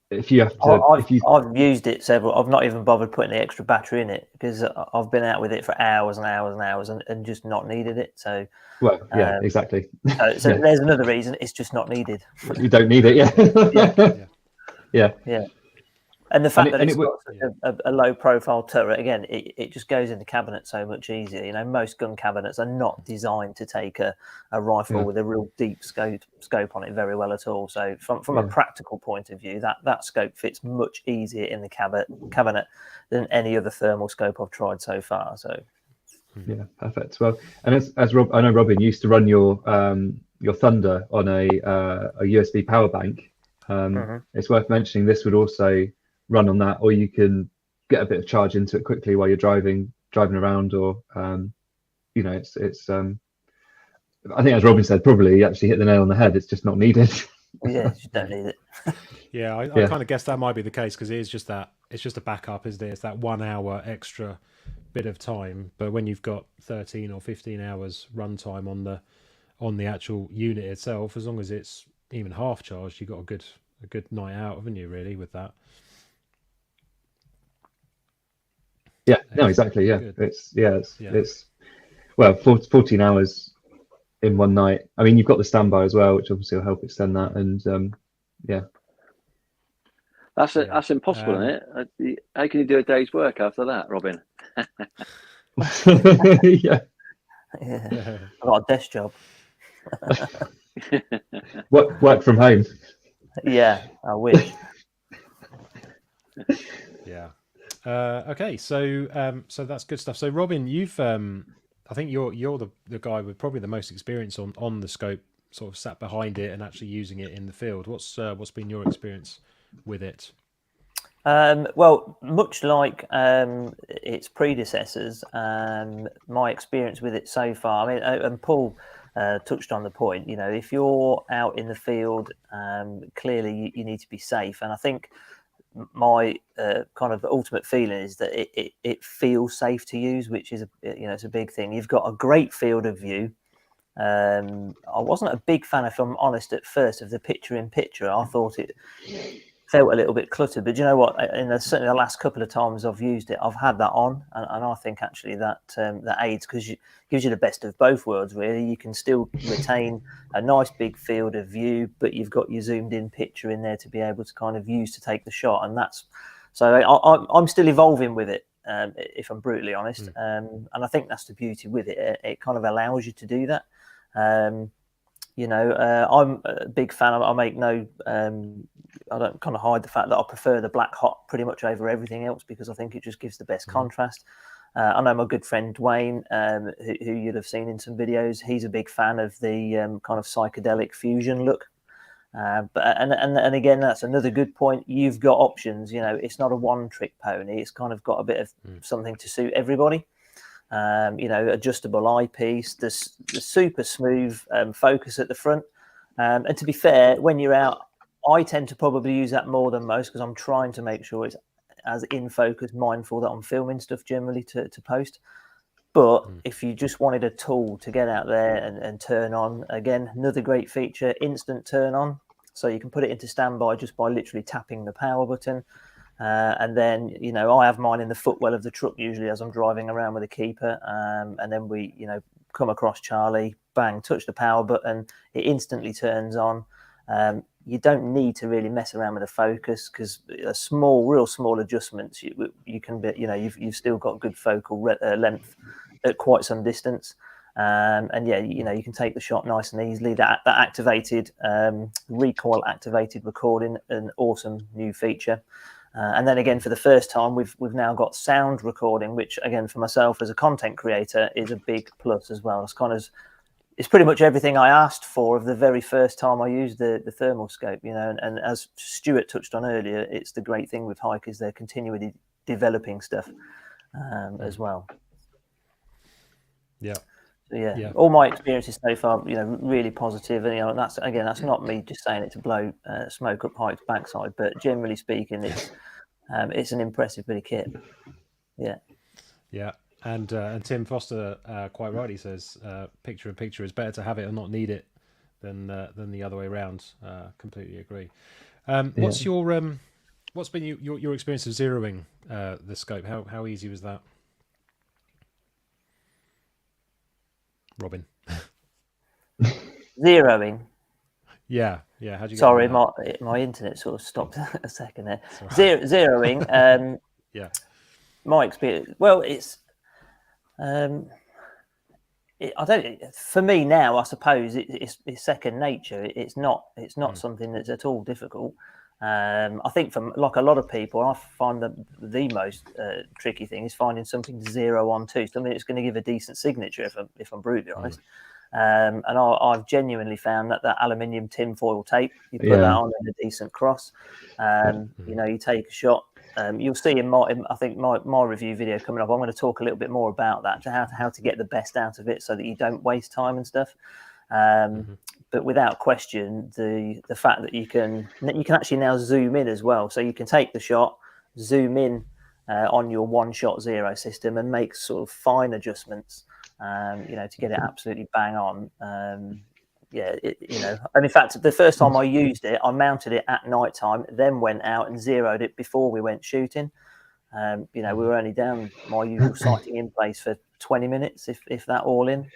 if you have to, I've used it several. I've not even bothered putting the extra battery in it because I've been out with it for hours and hours and hours and just not needed it. So well, yeah, exactly. So there's another reason, it's just not needed. You don't need it, yeah. And the fact that it's got a low profile turret, again, it just goes in the cabinet so much easier. You know, most gun cabinets are not designed to take a rifle with a real deep scope on it very well at all. So from a practical point of view, that scope fits much easier in the cabinet than any other thermal scope I've tried so far. So yeah, perfect. Well, and as Rob, I know Robin used to run your Thunder on a USB power bank. It's worth mentioning this would also run on that, or you can get a bit of charge into it quickly while you're driving around, or it's I think, as Robin said, probably actually hit the nail on the head. It's just not needed. Yeah, you don't need it. Yeah, I kind of guess that might be the case, because it's just a backup, isn't it? It's that 1 hour extra bit of time, but when you've got 13 or 15 hours runtime on the actual unit itself, as long as it's even half charged, you've got a good night out, haven't you, really, with that? Yeah, no, exactly. Yeah, good. It's well, 14 hours in one night. I mean, you've got the standby as well, which obviously will help extend that. And that's impossible, isn't it? How can you do a day's work after that, Robin? Yeah, I've got a desk job. work from home. Yeah, I wish. Yeah. Okay, so that's good stuff. So Robin, you've I think you're the guy with probably the most experience on the scope, sort of sat behind it and actually using it in the field. What's been your experience with it? Well, much like its predecessors, my experience with it so far, I mean, and Paul touched on the point, you know, if you're out in the field, clearly you need to be safe. And I think my kind of ultimate feeling is that it feels safe to use, which is it's a big thing. You've got a great field of view. I wasn't a big fan, if I'm honest, at first, of the picture-in-picture. I thought it felt a little bit cluttered, but you know what? Certainly the last couple of times I've used it, I've had that on, and I think actually that aids, because it gives you the best of both worlds. Really, you can still retain a nice big field of view, but you've got your zoomed-in picture in there to be able to kind of use to take the shot, and that's so. I'm still evolving with it, if I'm brutally honest, and I think that's the beauty with it. It kind of allows you to do that. I'm a big fan. I make no. I don't kind of hide the fact that I prefer the black hot pretty much over everything else, because I think it just gives the best contrast. I know my good friend Dwayne, who you'd have seen in some videos, he's a big fan of the kind of psychedelic fusion look. But again, that's another good point. You've got options. You know, it's not a one-trick pony. It's kind of got a bit of something to suit everybody. Adjustable eyepiece, the super smooth focus at the front. And to be fair, when you're out, I tend to probably use that more than most, because I'm trying to make sure it's as in focus, mindful that I'm filming stuff generally to post. But if you just wanted a tool to get out there and turn on, again, another great feature, instant turn on. So you can put it into standby just by literally tapping the power button. And then, I have mine in the footwell of the truck usually as I'm driving around with a keeper. And then we, come across Charlie, bang, touch the power button, it instantly turns on. You don't need to really mess around with the focus, because real small adjustments, you can be, you've still got good focal length at quite some distance. And yeah, you know, you can take the shot nice and easily. That activated recoil activated recording, an awesome new feature. And then again, for the first time, we've now got sound recording, which again, for myself as a content creator, is a big plus as well. It's pretty much everything I asked for of the very first time I used the thermal scope, you know. And as Stuart touched on earlier, it's the great thing with Hike is they're continually developing stuff as well. Yeah. So yeah, all my experiences so far, you know, really positive. And you know, that's not me just saying it to blow smoke up Hike's backside, but generally speaking, it's an impressive bit of kit. Yeah. Yeah. And Tim Foster quite rightly says, picture in picture is better to have it and not need it than the other way around. Completely agree. What's been your experience of zeroing the scope? How easy was that, Robin? Zeroing. Yeah. How'd you get Sorry, that? my internet sort of stopped a second there. Zeroing. Yeah. My experience. Well, for me now, I suppose it's second nature. It's not something that's at all difficult. I think for like a lot of people, I find that the most tricky thing is finding something to zero onto, something that's going to give a decent signature. If I'm brutally honest, and I've genuinely found that aluminium tinfoil tape, you put that on in a decent cross. You know, you take a shot. You'll see in my review video coming up, I'm going to talk a little bit more about that, to how to get the best out of it so that you don't waste time and stuff. But without question, the fact that you can actually now zoom in as well, so you can take the shot, zoom in on your one shot zero system, and make sort of fine adjustments, you know, to get it absolutely bang on. You know, and in fact, the first time I used it, I mounted it at night time, then went out and zeroed it before we went shooting. You know, we were only down my usual sighting in place for 20 minutes, if that all in.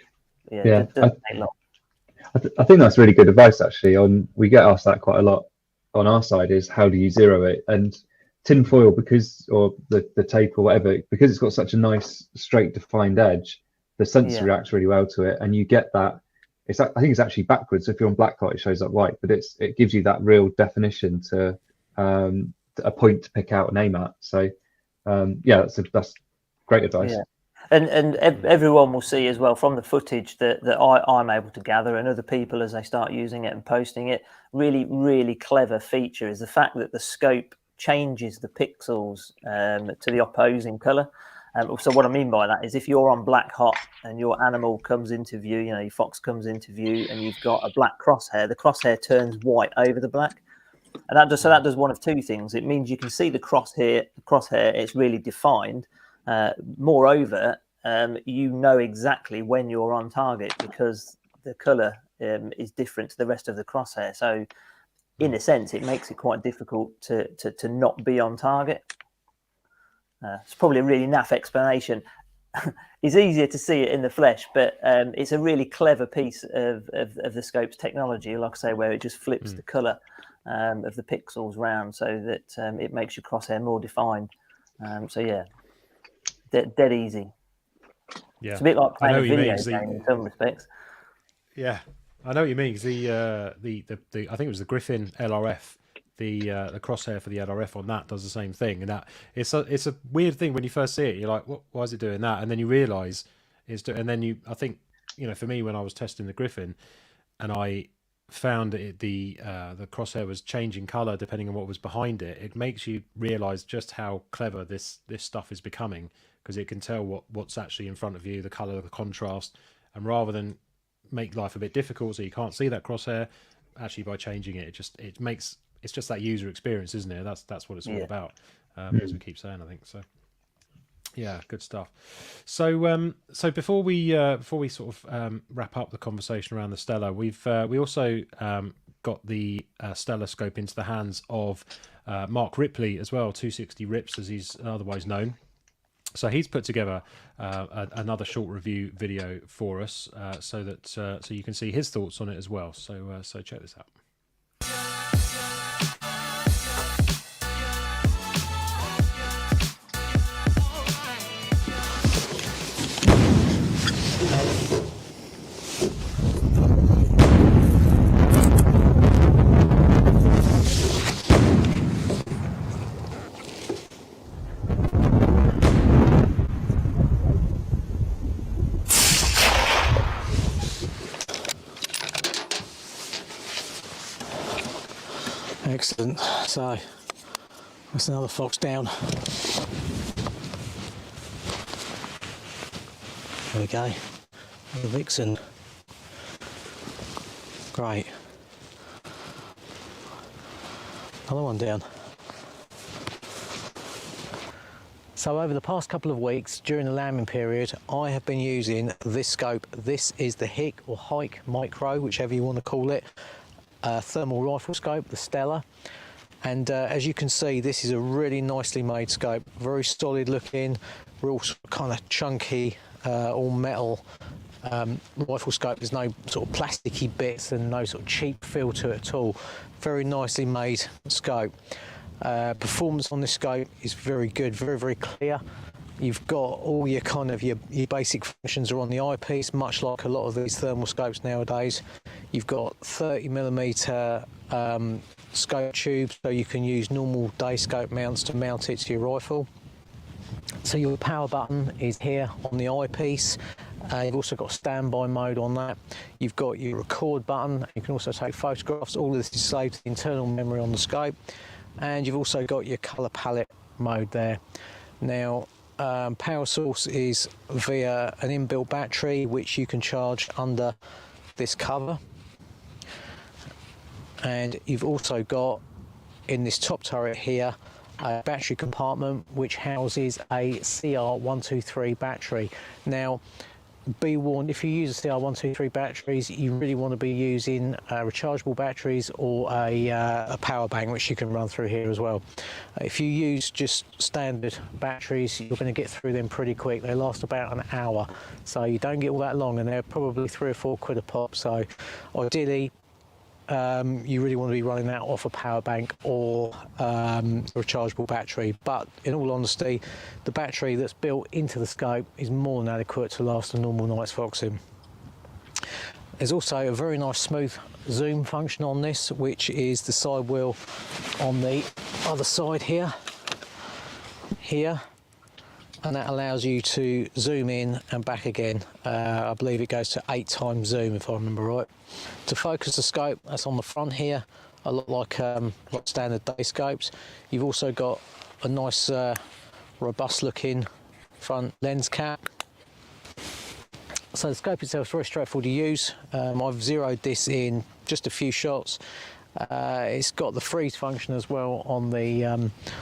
It doesn't take long. I think that's really good advice, actually. We get asked that quite a lot on our side, is how do you zero it? And tinfoil, or the tape or whatever, because it's got such a nice straight defined edge, the sensor reacts really well to it, and you get that. I think it's actually backwards. So if you're on black light, it shows up white, but it gives you that real definition to a point to pick out and aim at. So that's great advice. Yeah. And everyone will see as well from the footage that I'm able to gather, and other people as they start using it and posting it. Really, really clever feature is the fact that the scope changes the pixels to the opposing colour. So what I mean by that is if you're on black hot and your animal comes into view, you know, your fox comes into view, and you've got a black crosshair, the crosshair turns white over the black. And that does one of two things. It means you can see the crosshair, it's really defined. Moreover, you know exactly when you're on target because the colour is different to the rest of the crosshair. So in a sense, it makes it quite difficult to not be on target. It's probably a really naff explanation. It's easier to see it in the flesh, but it's a really clever piece of the scope's technology, like I say, where it just flips the colour of the pixels round so that it makes your crosshair more defined. So yeah, dead easy. Yeah, it's a bit like playing a video game in some respects. Yeah, I know what you mean. Because the I think it was the Griffin LRF. The crosshair for the LRF on that does the same thing, and that it's a weird thing when you first see it. You're like, why is it doing that? And then you realise and then I think, you know, for me when I was testing the Griffin, and I found the crosshair was changing colour depending on what was behind it. It makes you realise just how clever this stuff is becoming, because it can tell what's actually in front of you, the colour, the contrast, and rather than make life a bit difficult so you can't see that crosshair, actually by changing it, it's just that user experience, isn't it? That's what it's all about, as we keep saying, I think. So, yeah, good stuff. So, before we sort of wrap up the conversation around the Stella, we also got the Stella scope into the hands of Mark Ripley as well, 260 Rips as he's otherwise known. So he's put together another short review video for us, so you can see his thoughts on it as well. So check this out. Excellent. So that's another fox down. There we go. The vixen. Great. Another one down. So over the past couple of weeks during the lambing period, I have been using this scope. This is the HIKMICRO, whichever you want to call it, thermal rifle scope, the Stella. And as you can see, this is a really nicely made scope, very solid looking, real kind of chunky, all metal rifle scope. There's no sort of plasticky bits and no sort of cheap feel to it at all. Very nicely made scope. Performance on this scope is very good, very clear. You've got all your kind of your basic functions are on the eyepiece, much like a lot of these thermal scopes nowadays. You've got 30mm scope tubes, so you can use normal day scope mounts to mount it to your rifle. So your power button is here on the eyepiece. You've also got standby mode on that. You've got your record button. You can also take photographs. All of this is saved to the internal memory on the scope. And you've also got your colour palette mode there. Now, power source is via an inbuilt battery, which you can charge under this cover. And you've also got, in this top turret here, a battery compartment which houses a CR123 battery. Now, be warned, if you use a CR123 batteries, you really want to be using rechargeable batteries or a power bank, which you can run through here as well. If you use just standard batteries, you're going to get through them pretty quick. They last about an hour, so you don't get all that long, and they're probably £3 or £4 a pop. So ideally, you really want to be running that off a power bank or a rechargeable battery. But in all honesty, the battery that's built into the scope is more than adequate to last a normal night's foxing. There's also a very nice smooth zoom function on this, which is the side wheel on the other side here, and that allows you to zoom in and back again. I believe it goes to 8 times zoom, if I remember right. To focus the scope, that's on the front here, a lot like standard day scopes. You've also got a nice robust looking front lens cap. So the scope itself is very straightforward to use. I've zeroed this in just a few shots. It's got the freeze function as well on the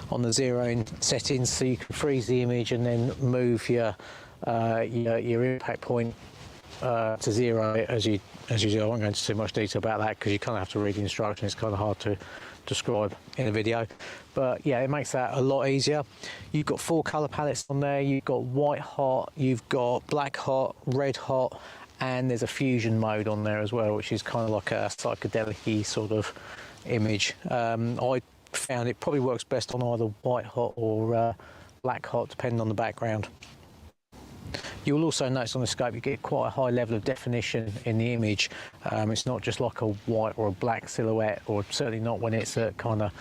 zeroing settings, so you can freeze the image and then move your impact point to zero it as you do. I won't go into too much detail about that because you kind of have to read the instructions. It's kind of hard to describe in a video, but yeah, it makes that a lot easier. You've got 4 colour palettes on there. You've got white hot, you've got black hot, red hot, and there's a fusion mode on there as well, which is kind of like a psychedelic-y sort of image. I found it probably works best on either white hot or black hot, depending on the background. You'll also notice on the scope you get quite a high level of definition in the image. It's not just like a white or a black silhouette, or certainly not when it's at kind of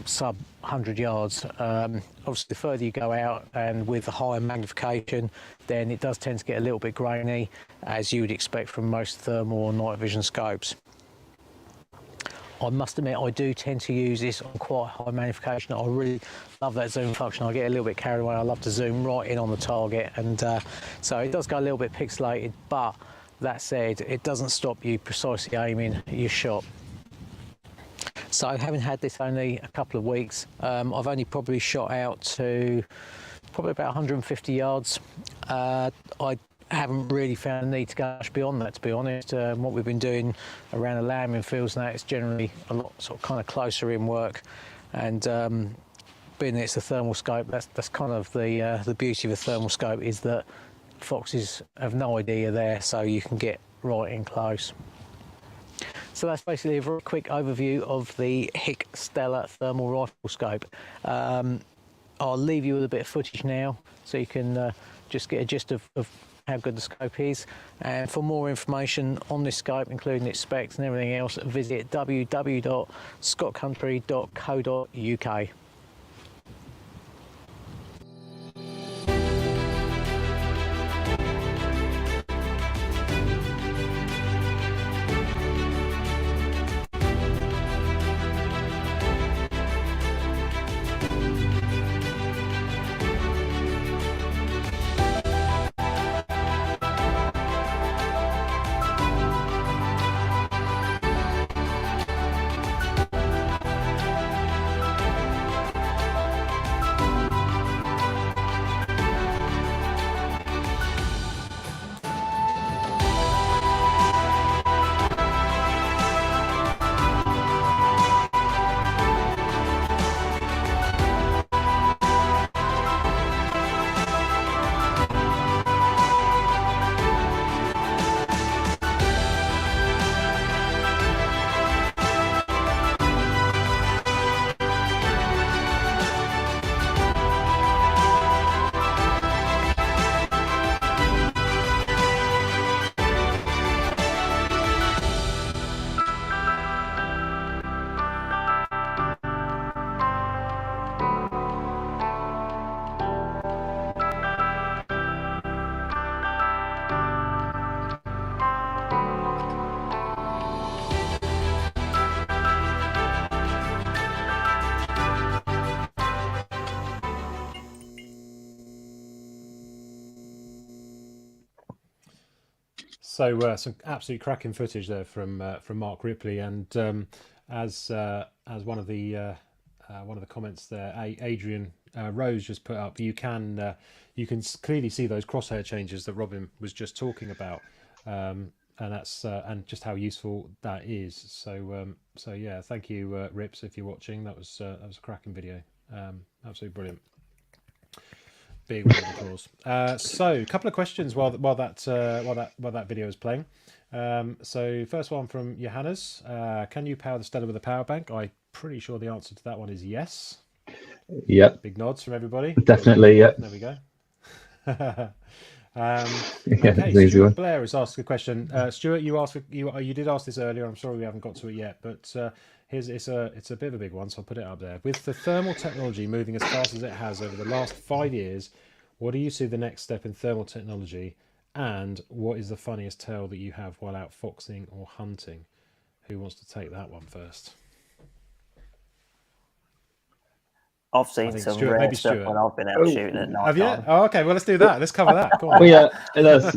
sub 100 yards. Obviously the further you go out and with a higher magnification, then it does tend to get a little bit grainy, as you would expect from most thermal or night vision scopes. I must admit, I do tend to use this on quite high magnification. I really love that zoom function. I get a little bit carried away. I love to zoom right in on the target, and so it does go a little bit pixelated, but that said, it doesn't stop you precisely aiming your shot. So having had this only a couple of weeks, I've only probably shot out to probably about 150 yards. I haven't really found a need to go much beyond that, to be honest. What we've been doing around the lambing fields now, it's generally a lot sort of kind of closer in work, and being that it's a thermal scope, that's kind of the beauty of a thermal scope, is that foxes have no idea you're there, so you can get right in close. So that's basically a very quick overview of the HIK Stella thermal rifle scope. I'll leave you with a bit of footage now so you can just get a gist of how good the scope is. And for more information on this scope, including its specs and everything else, visit www.scottcountry.co.uk. So some absolute cracking footage there from Mark Ripley, and as one of the comments there, Adrian Rose just put up, you can clearly see those crosshair changes that Robin was just talking about, and that's and just how useful that is. So yeah, thank you, Rips, if you're watching. That was a cracking video, absolutely brilliant. Big round of applause. So a couple of questions while that video is playing. So first one from Johannes. Can you power the Stella with a power bank? I'm pretty sure the answer to that one is yes. Yep. Big nods from everybody. Definitely. Yep. There we go. Yeah, Okay, Stuart Blair has asked a question. Stuart, you did ask this earlier. I'm sorry we haven't got to it yet, but it's a bit of a big one, so I'll put it up there. With the thermal technology moving as fast as it has over the last 5 years, what do you see the next step in thermal technology, and what is the funniest tale that you have while out foxing or hunting? Who wants to take that one first? I've seen some rare stuff when I've been out shooting at night. Have you? Oh, okay. Well, let's do that. Let's cover that. Go on. Well, yeah, it does.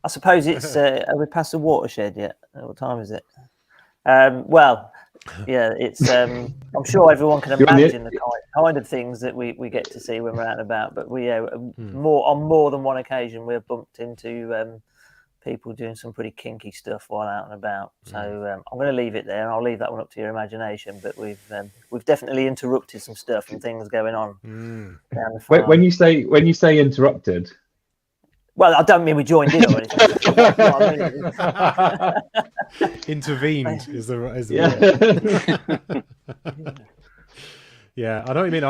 I suppose it's. Are we past the watershed yet? What time is it? Well, yeah, it's. I'm sure everyone can imagine the kind of things that we get to see when we're out and about. But on more than one occasion, we're bumped into people doing some pretty kinky stuff while out and about. So I'm going to leave it there. I'll leave that one up to your imagination. But we've definitely interrupted some stuff and things going on. Down the farm. When you say interrupted, well, I don't mean we joined in or anything. That's what I mean. Intervened is the yeah. Yeah, I know what you mean.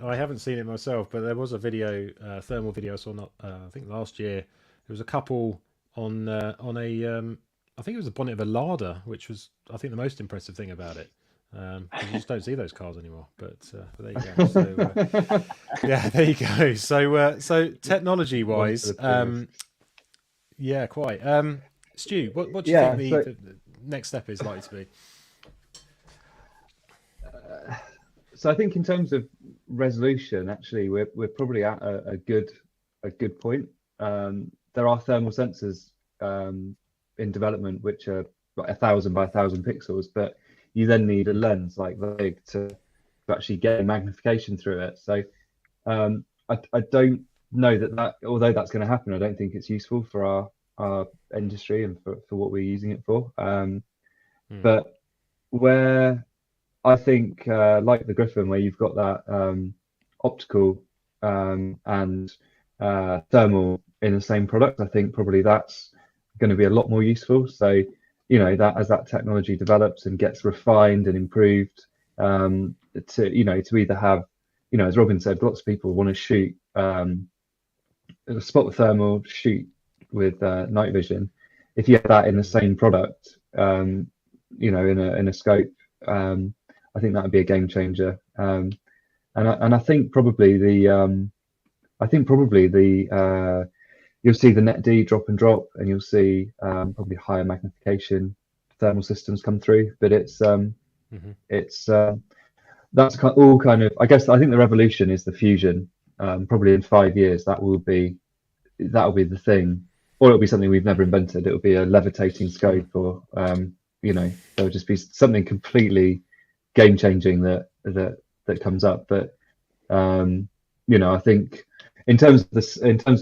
I haven't seen it myself, but there was a video, thermal video I saw I think last year. There was a couple on a I think it was the bonnet of a Lada, which was I think the most impressive thing about it. You just don't see those cars anymore, but there you go. So yeah, there you go. So technology wise, yeah, quite. Stu, what do you think the next step is likely to be? So I think in terms of resolution, actually, we're probably at a good point. There are thermal sensors in development which are like 1,000 by 1,000 pixels, but you then need a lens like VIG to actually get magnification through it. So I don't know that although that's going to happen, I don't think it's useful for our industry and for what we're using it for. But where I think like the Griffin, where you've got that optical and thermal in the same product, I think probably that's going to be a lot more useful. So that as that technology develops and gets refined and improved, to either have, as Robin said, lots of people want to shoot spot with thermal, shoot with night vision. If you have that in the same product, in a scope, I think that would be a game changer. And I think probably you'll see the net D drop, and you'll see probably higher magnification thermal systems come through. But it's that's all kind of. I think the revolution is the fusion. Probably in 5 years, that will be the thing, or it'll be something we've never invented. It'll be a levitating scope, or there'll just be something completely game changing that comes up. But I think. In terms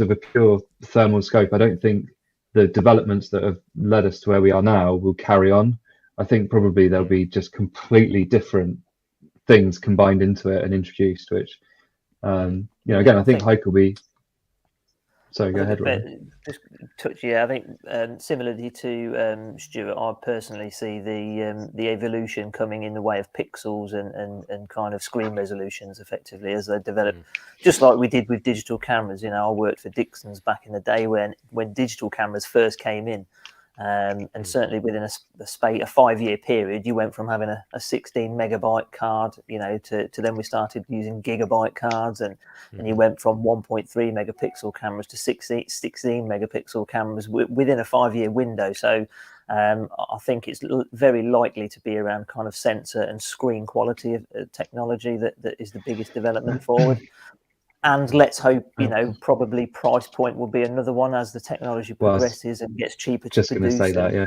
of a pure thermal scope, I don't think the developments that have led us to where we are now will carry on. I think probably there'll be just completely different things combined into it and introduced, which, again, I think HIKMICRO will be. Sorry, go ahead, Robin. Just touch, I think similarly to Stuart, I personally see the evolution coming in the way of pixels and kind of screen resolutions effectively as they develop, just like we did with digital cameras. I worked for Dixon's back in the day when digital cameras first came in. And certainly within a 5-year period, you went from having a 16 megabyte card, to then we started using gigabyte cards, and you went from 1.3 megapixel cameras to 16 megapixel cameras within a 5-year window. So I think it's very likely to be around kind of sensor and screen quality of technology that is the biggest development forward. And let's hope, probably price point will be another one as the technology progresses and gets cheaper to produce. Just going to say that, yeah.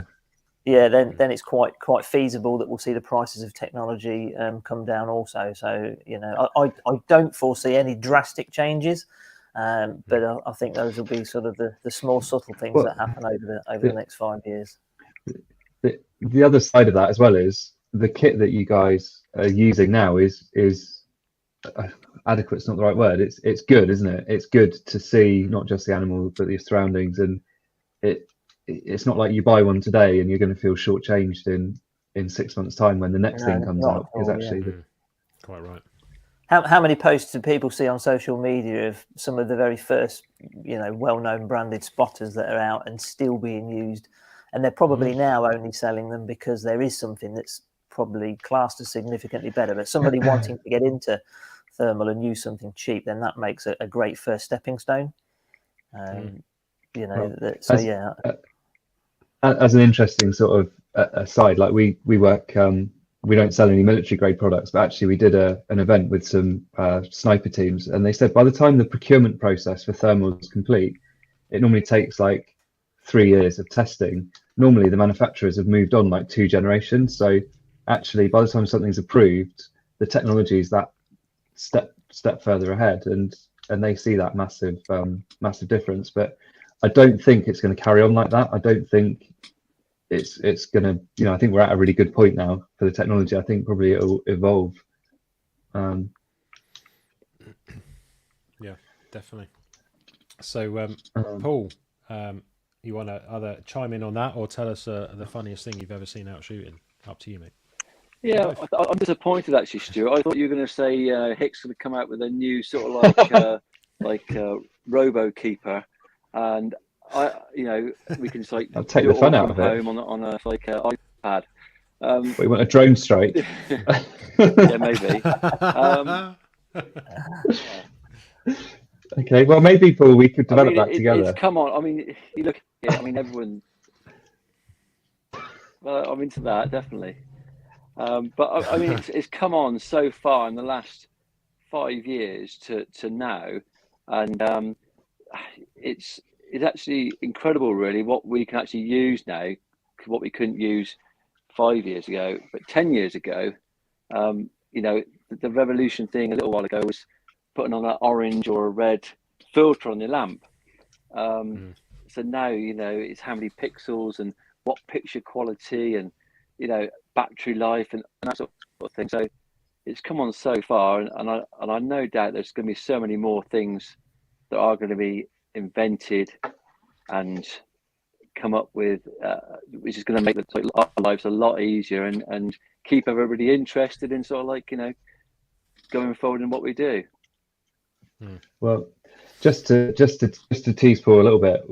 Yeah, then it's quite feasible that we'll see the prices of technology come down also. So, I don't foresee any drastic changes, but I think those will be sort of the small subtle things that happen over the next 5 years. The other side of that as well is the kit that you guys are using now is adequate's not the right word. It's good, isn't it? It's good to see not just the animal but the surroundings, and it's not like you buy one today and you're going to feel shortchanged in 6 months' time when the next thing comes out. Is actually quite right. How many posts do people see on social media of some of the very first, well-known branded spotters that are out and still being used, and they're probably now only selling them because there is something that's probably classed as significantly better. But somebody wanting to get into thermal and use something cheap, then that makes a great first stepping stone. As an interesting sort of aside, like we work, we don't sell any military grade products, but actually we did an event with some sniper teams, and they said by the time the procurement process for thermal is complete, it normally takes like 3 years of testing. Normally the manufacturers have moved on like 2 generations, so actually by the time something's approved, the technology is that step further ahead, and they see that massive difference. But I don't think it's going to carry on like that. I don't think it's going to, I think we're at a really good point now for the technology. I think probably it'll evolve. Yeah, definitely. So Paul, you want to either chime in on that or tell us the funniest thing you've ever seen out shooting? Up to you, mate. Yeah, I'm disappointed actually, Stuart. I thought you were going to say Hicks would come out with a new sort of like Robo Keeper, and we can just like I'll take the fun out of home on a like iPad. We want a drone strike. Yeah, maybe. Okay, well maybe Paul, we could develop that together. Come on, I mean, you look at it, I mean, everyone. Well, I'm into that definitely. But I mean, it's come on so far in the last 5 years to now, and it's actually incredible, really, what we can actually use now, what we couldn't use 5 years ago. But 10 years ago, the revolution thing a little while ago was putting on that orange or a red filter on the lamp. So now, it's how many pixels and what picture quality and, battery life and that sort of thing. So it's come on so far, and I no doubt there's going to be so many more things that are going to be invented and come up with, which is going to make our lives a lot easier and keep everybody interested in sort of like, going forward in what we do. Well, just to tease Paul a little bit,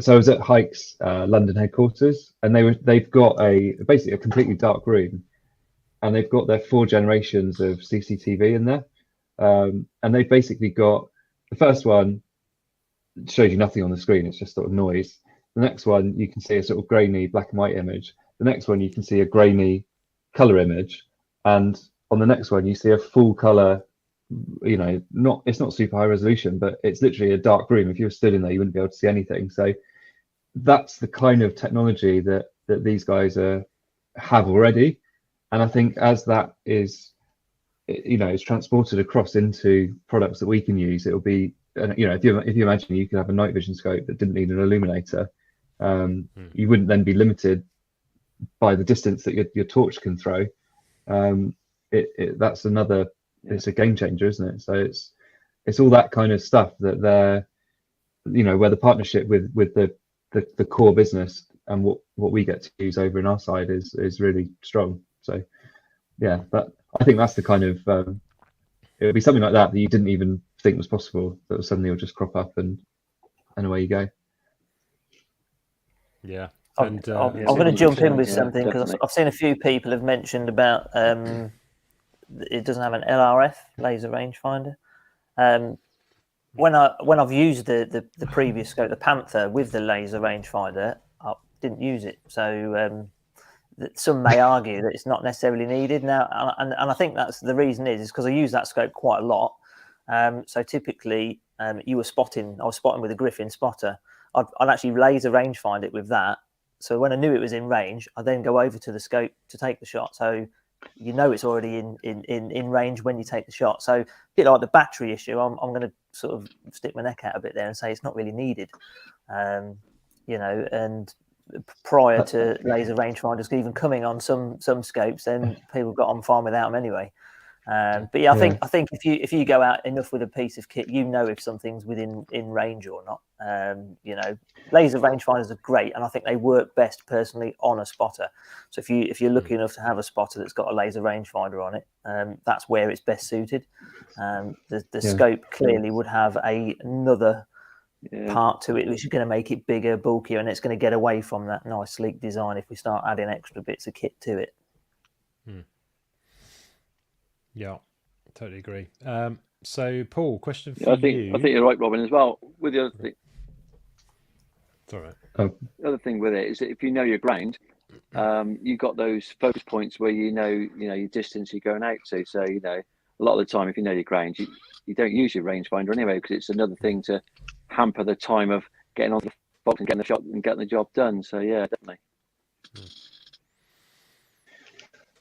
so I was at HIKE's London headquarters, and they've got basically a completely dark room, and they've got their 4 generations of CCTV in there, and they've basically got the first one shows you nothing on the screen; it's just sort of noise. The next one you can see a sort of grainy black and white image. The next one you can see a grainy color image, and on the next one you see a full color. It's not super high resolution, but it's literally a dark room. If you were stood in there, you wouldn't be able to see anything. So that's the kind of technology that these guys have already, and I think as that is transported across into products that we can use, it'll be if you imagine you could have a night vision scope that didn't need an illuminator, you wouldn't then be limited by the distance that your torch can throw. That's another. It's a game changer, isn't it? So it's all that kind of stuff that they're, where the partnership with the core business and what we get to use over in our side is really strong. So yeah, I think that's the kind of it would be something like that you didn't even think was possible, that suddenly will just crop up and away you go. Yeah. I'm going to jump in with something, because I've seen a few people have mentioned about it doesn't have an LRF, laser rangefinder. When I've used the previous scope, the Panther, with the laser rangefinder, I didn't use it. So some may argue that it's not necessarily needed now, and I think that's the reason is because I use that scope quite a lot. So typically, I was spotting with a Griffin spotter. I'd actually laser rangefind it with that. So when I knew it was in range, I then go over to the scope to take the shot. So you know it's already in range when you take the shot. So a bit like the battery issue, I'm going to sort of stick my neck out a bit there and say it's not really needed. And prior to laser rangefinders even coming on some scopes, then people got on fine without them anyway. But yeah, I think if you go out enough with a piece of kit, you know if something's in range or not. Laser rangefinders are great, and I think they work best personally on a spotter. So if you're lucky enough to have a spotter that's got a laser rangefinder on it, that's where it's best suited. The scope clearly would have another part to it, which is going to make it bigger, bulkier, and it's going to get away from that nice sleek design if we start adding extra bits of kit to it. Yeah, totally agree. So Paul, question for you. I think you're right, Robin, as well. With the other thing, it's all right. The other thing with it is that if you know your ground, you've got those focus points where you know your distance you're going out to. So a lot of the time, if you know your ground, you don't use your rangefinder anyway, because it's another thing to hamper the time of getting on the box and getting the shot and getting the job done. So yeah, definitely.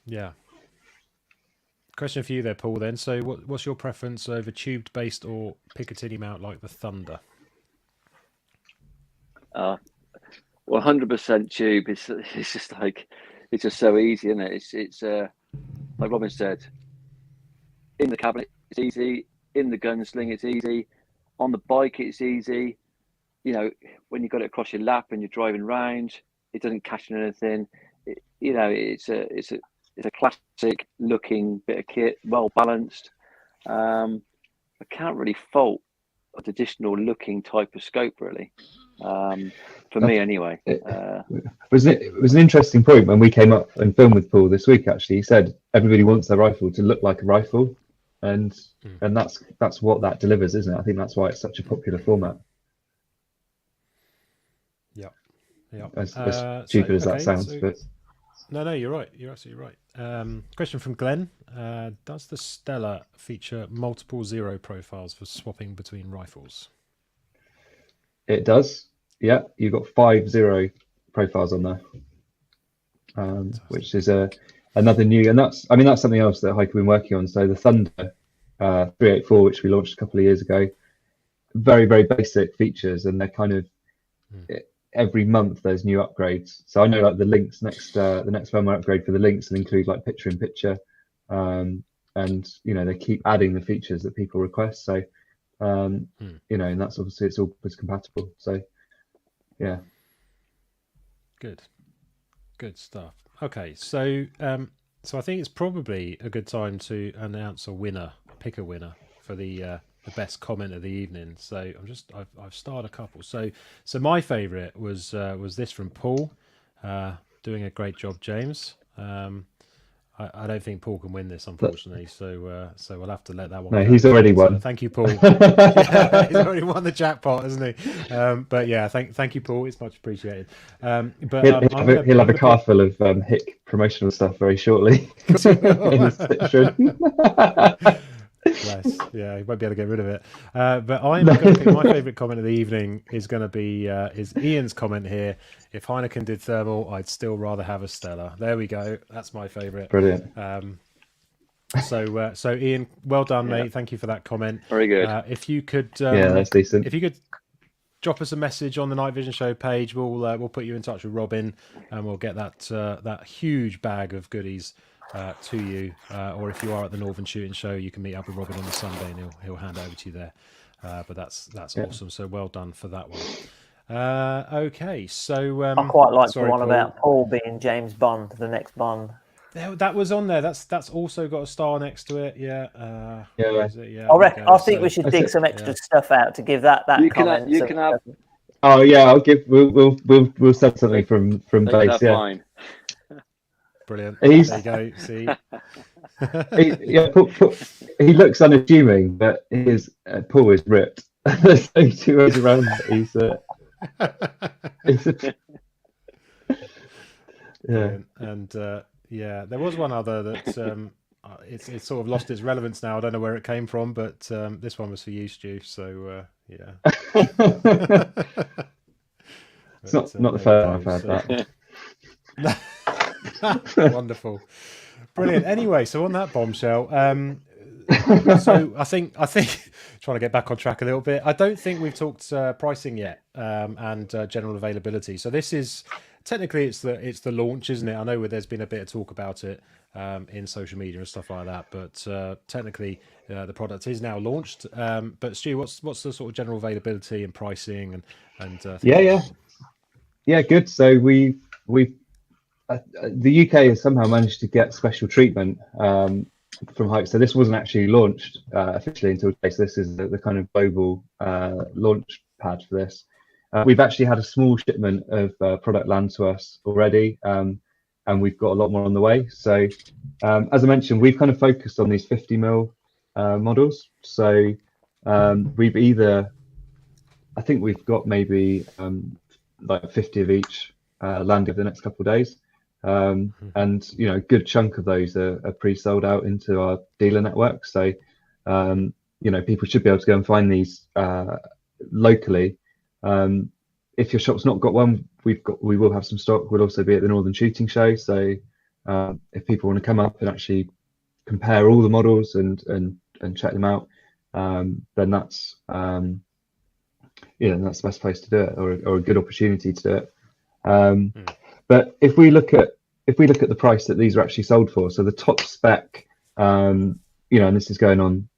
Yeah. Question for you there, Paul, then. So what's your preference over tubed based or Picatinny mount like the Thunder? 100% tube. It's just like, it's just so easy, isn't it? It's like Robin said, in the cabinet it's easy, in the gunsling it's easy, on the bike it's easy. When you got it across your lap and you're driving round, it doesn't catch anything. It's a classic looking bit of kit, well balanced. I can't really fault a traditional looking type of scope, really. For me, anyway. It was an interesting point when we came up and filmed with Paul this week. Actually, he said everybody wants their rifle to look like a rifle, and that's what that delivers, isn't it? I think that's why it's such a popular format. Yeah. As stupid as that sounds, but. No, you're right. You're absolutely right. Question from Glenn. Does the Stella feature multiple zero profiles for swapping between rifles? It does. Yeah, you've got 5 0 profiles on there, which is another new, and that's something else that HIKMICRO been working on. So the Thunder 384, which we launched a couple of years ago, very, very basic features, and they're kind of every month there's new upgrades. So I know like the links the next firmware upgrade for the links will include like picture in picture, and they keep adding the features that people request. So and that's obviously it's always compatible. So yeah, good stuff. Okay, so I think it's probably a good time to announce pick a winner for the best comment of the evening. So I've started a couple. So my favourite was this from Paul, doing a great job, James. I don't think Paul can win this, unfortunately. So we'll have to let that one. No, go. He's already won. So thank you, Paul. Yeah, he's already won the jackpot, hasn't he? But yeah, thank you, Paul. It's much appreciated. But he'll have a car full of HIK promotional stuff very shortly. In his section. Bless. Yeah, he won't be able to get rid of it. But I'm going to pick my favourite comment of the evening is going to be is Ian's comment here. If Heineken did thermal, I'd still rather have a Stella. There we go. That's my favourite. Brilliant. So Ian, well done, mate. Thank you for that comment. Very good. If you could, that's decent. If you could drop us a message on the Nightvision Show page, we'll put you in touch with Robin, and we'll get that huge bag of goodies to you, or if you are at the Northern Shooting Show, you can meet up with Robin on the Sunday, and he'll hand over to you there. But that's awesome. So well done for that one. Okay, so I quite like the one Paul. about Paul being James Bond, the next Bond. That was on there. That's also got a star next to it. Yeah. I think we should dig some extra stuff out to give that comment. You can have. Oh yeah, we'll send something from base. Yeah. Fine. There Brilliant. you go. See. He looks unassuming, but Paul is ripped. There's no two ways around it. Yeah. And there was one other that it's sort of lost its relevance now. I don't know where it came from, but this one was for you, Stu. So yeah. It's not the first time I've heard that. Wonderful, brilliant. Anyway, so on that bombshell, so I think trying to get back on track a little bit. I don't think we've talked pricing yet and general availability. So this is technically it's the launch, isn't it? I know there's been a bit of talk about it in social media and stuff like that, but technically the product is now launched. But Stu, what's the sort of general availability and pricing and things yeah, good. So we the UK has somehow managed to get special treatment from HIKE. So this wasn't actually launched officially until today. So this is the kind of global launch pad for this. We've actually had a small shipment of product land to us already, and we've got a lot more on the way. So as I mentioned, we've kind of focused on these 50mm models. So I think we've got maybe like 50 of each landed over the next couple of days. And a good chunk of those are pre-sold out into our dealer network. So people should be able to go and find these locally. If your shop's not got one, we will have some stock. We'll also be at the Northern Shooting Show. So if people want to come up and actually compare all the models and check them out, then that's that's the best place to do it, or a good opportunity to do it. But if we look at the price that these are actually sold for, so the top spec, and this is going on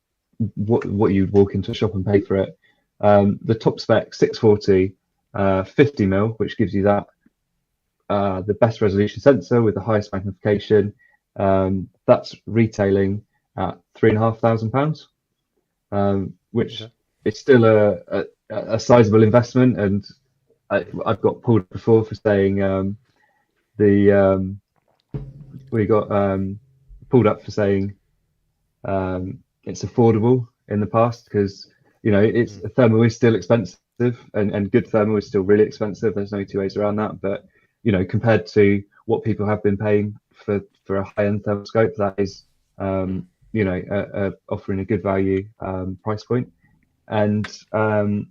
what you'd walk into a shop and pay for it. The top spec 640 50mm, which gives you that the best resolution sensor with the highest magnification. That's retailing at £3,500, which is still a sizable investment. And I've got pulled before for saying we got pulled up for saying it's affordable in the past, because thermal is still expensive, and good thermal is still really expensive. There's no two ways around that. But compared to what people have been paying for a high-end thermal scope, that is offering a good value price point. And then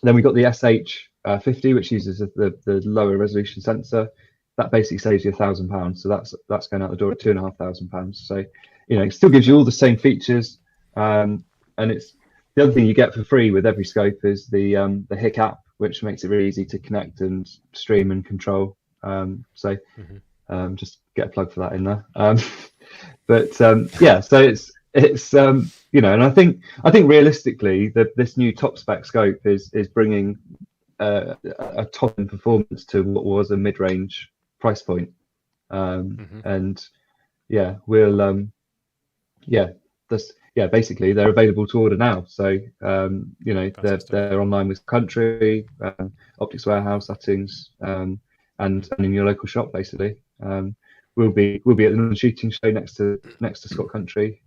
we got the SH50, which uses the lower resolution sensor. That basically saves you £1,000. So that's going out the door at £2,500. So it still gives you all the same features, and it's the other thing you get for free with every scope is the HIK app, which makes it really easy to connect and stream and control. Just get a plug for that in there. So it's and I think realistically that this new top spec scope is bringing a top end performance to what was a mid-range price point. Basically they're available to order now. So they're online with Country, Optics Warehouse, Settings, and in your local shop basically. We'll be at the Northern Shooting Show next to Scott Country.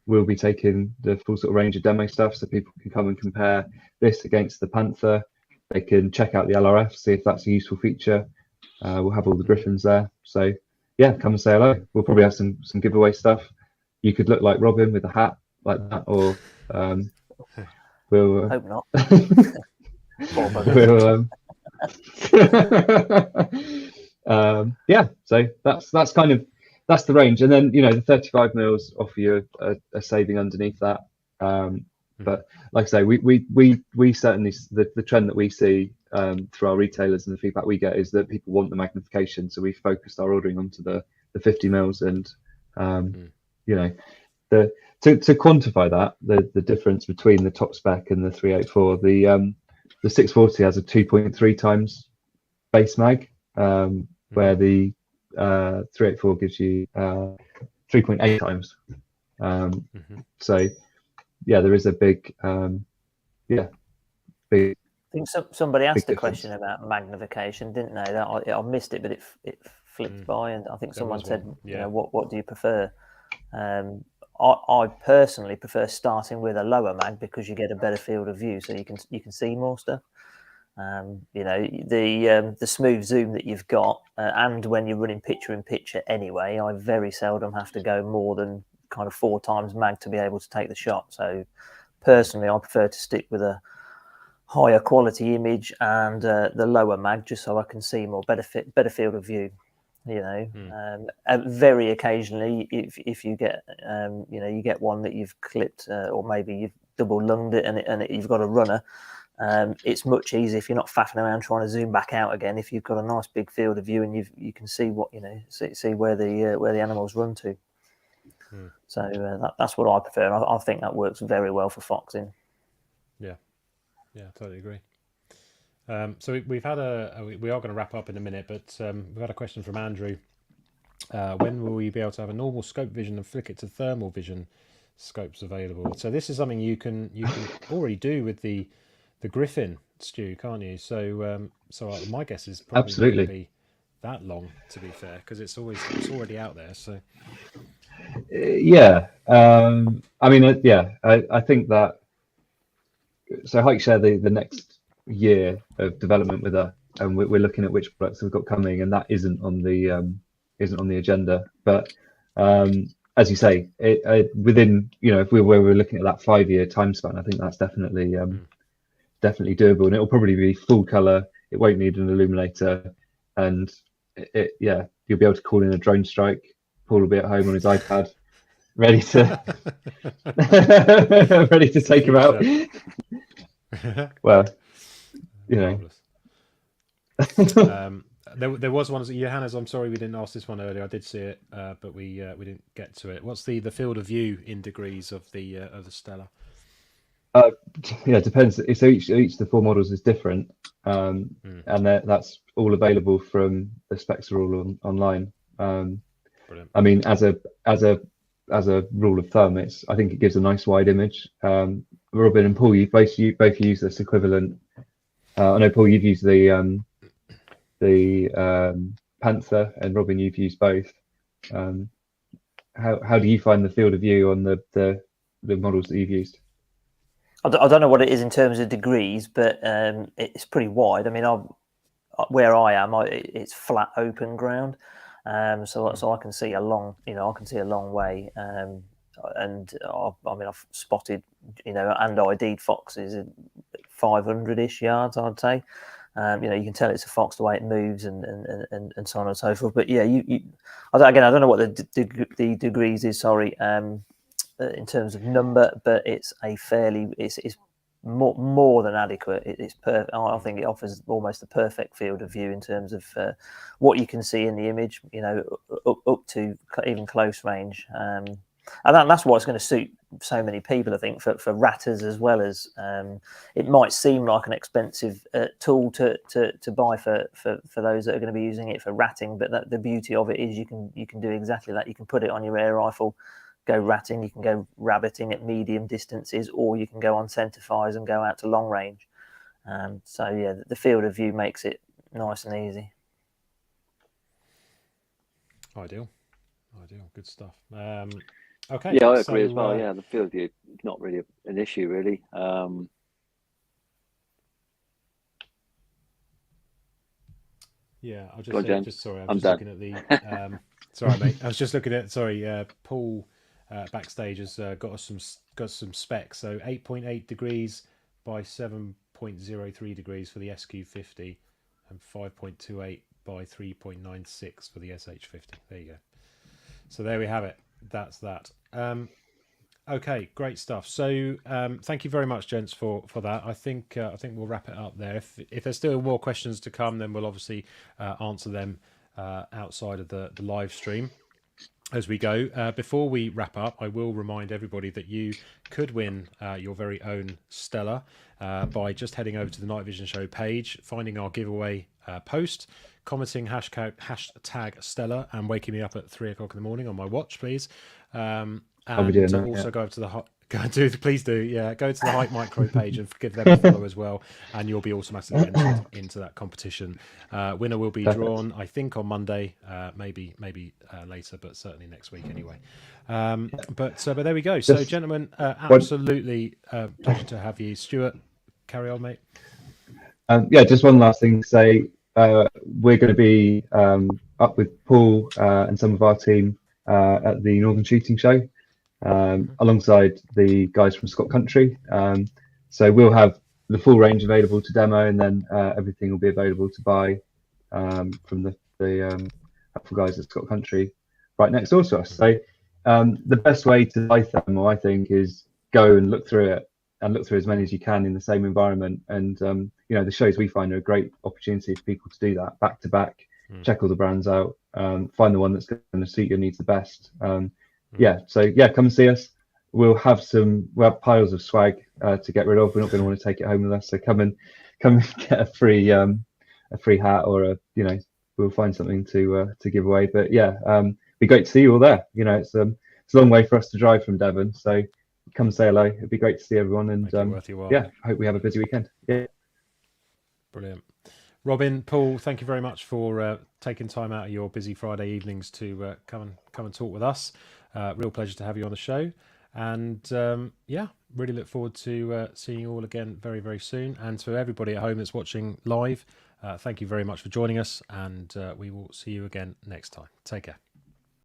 We'll be taking the full sort of range of demo stuff, so people can come and compare this against the Panther. They can check out the LRF, see if that's a useful feature. We'll have all the Griffins there. So yeah, come and say hello. We'll probably have some giveaway stuff. You could look like Robin with a hat like that, or we'll hope not. So that's the range. And then the 35mm offer you a saving underneath that. But like I say, we certainly, the trend that we see through our retailers and the feedback we get is that people want the magnification. So we focused our ordering onto the 50mm, and to quantify that, the difference between the top spec and the 384, the 640 has a 2.3 times base mag, where the 384 gives you 3.8 times. So yeah, there is a big big. I think somebody asked a question about magnification, didn't they? I missed it, but it flipped by, and I think someone said, what do you prefer? I personally prefer starting with a lower mag, because you get a better field of view, so you can see more stuff. You know, the smooth zoom that you've got, and when you're running picture in picture anyway, I very seldom have to go more than kind of 4 times mag to be able to take the shot. So personally, I prefer to stick with a higher quality image and the lower mag, just so I can see more, better field of view. You know, very occasionally, if you get you know, you get one that you've clipped, or maybe you've double lunged it and you've got a runner. It's much easier if you're not faffing around trying to zoom back out again. If you've got a nice big field of view and you can see what, you know, see where the animals run to. So that's what I prefer. And I think that works very well for foxing. Yeah, totally agree. So we've had we are going to wrap up in a minute, but we've had a question from Andrew. When will we be able to have a normal scope vision and flick it to thermal vision scopes available? So this is something you can already do with the Griffin, Stu, can't you? So my guess is probably Absolutely not going to be that long, to be fair, because it's already out there. So yeah, I mean, I think that. So Hike share the next year of development with us, and we're looking at which products we've got coming, and that isn't on the agenda. But as you say, within, you know, if we're looking at that 5-year time span, I think that's definitely definitely doable, and it'll probably be full color. It won't need an illuminator, and you'll be able to call in a drone strike. Paul will be at home on his iPad, ready to ready to take him out. Well, you know. There was one. Johannes, I'm sorry we didn't ask this one earlier. I did see it, but we didn't get to it. What's the field of view in degrees of the Stella? Yeah, it depends. So each of the 4 models is different, and that's all available from the specs are all online. Brilliant. I mean, as a rule of thumb, I think it gives a nice wide image. Robin and Paul, you both use this equivalent. I know, Paul, you've used the Panther, and Robin, you've used both. How do you find the field of view on the models that you've used? I don't know what it is in terms of degrees, but it's pretty wide. I mean, where I am, it's flat open ground, so I can see a long way. And I've spotted, you know, and ID'd foxes at 500-ish yards, I'd say. You know, you can tell it's a fox the way it moves and so on and so forth. But yeah, I don't know what the degrees is. Sorry, in terms of number, but it's more than adequate. It's perfect. I think it offers almost a perfect field of view in terms of what you can see in the image. You know, up to even close range. And that's why it's going to suit so many people, I think, for ratters as well as it might seem like an expensive tool to buy for those that are going to be using it for ratting. But the beauty of it is you can do exactly that. You can put it on your air rifle, go ratting. You can go rabbiting at medium distances, or you can go on centre fires and go out to long range. So yeah, the field of view makes it nice and easy. Ideal, good stuff. Okay. Yeah, I agree as well. Yeah, the field of view is not really an issue, really. Yeah, I'll Go on, James. sorry, I'm just done. looking at the. Sorry, mate. I was just looking at. Sorry, Paul backstage has got us some specs. So 8.8 degrees by 7.03 degrees for the SQ50, and 5.28 by 3.96 for the SH50. There you go. So there we have it. That's that. Okay, great stuff. So thank you very much, gents, for that. I think we'll wrap it up there. If there's still more questions to come, then we'll obviously answer them outside of the live stream as we go. Before we wrap up, I will remind everybody that you could win your very own Stella by just heading over to the Nightvision Show page, finding our giveaway post, commenting hashtag Stella, and waking me up at 3 o'clock in the morning on my watch, please. And also go over to the please do, yeah. Go to the HIKMICRO page and give them a follow as well, and you'll be automatically entered into that competition. Winner will be drawn, I think, on Monday, maybe later, but certainly next week anyway. But there we go. So, gentlemen, absolutely pleasure to have you. Stuart, carry on, mate. Yeah, just one last thing to say. We're going to be up with Paul and some of our team at the Northern Shooting Show, alongside the guys from Scott Country. So we'll have the full range available to demo, and then everything will be available to buy from the helpful guys at Scott Country right next door to us. So the best way to buy thermal, I think, is go and look through it, and look through as many as you can in the same environment. And you know, the shows we find are a great opportunity for people to do that back to back, check all the brands out, find the one that's going to suit your needs the best. Yeah, so yeah, come and see us. We'll have piles of swag to get rid of. We're not going to want to take it home with us, so come and get a free hat, or we'll find something to give away. But yeah, be great to see you all there. You know, it's a long way for us to drive from Devon, so come say hello. It'd be great to see everyone, and yeah, I hope we have a busy weekend. Yeah, brilliant. Robin, Paul, thank you very much for taking time out of your busy Friday evenings to come and talk with us. Real pleasure to have you on the show, and yeah, really look forward to seeing you all again very, very soon. And to everybody at home that's watching live, thank you very much for joining us, and we will see you again next time. Take care.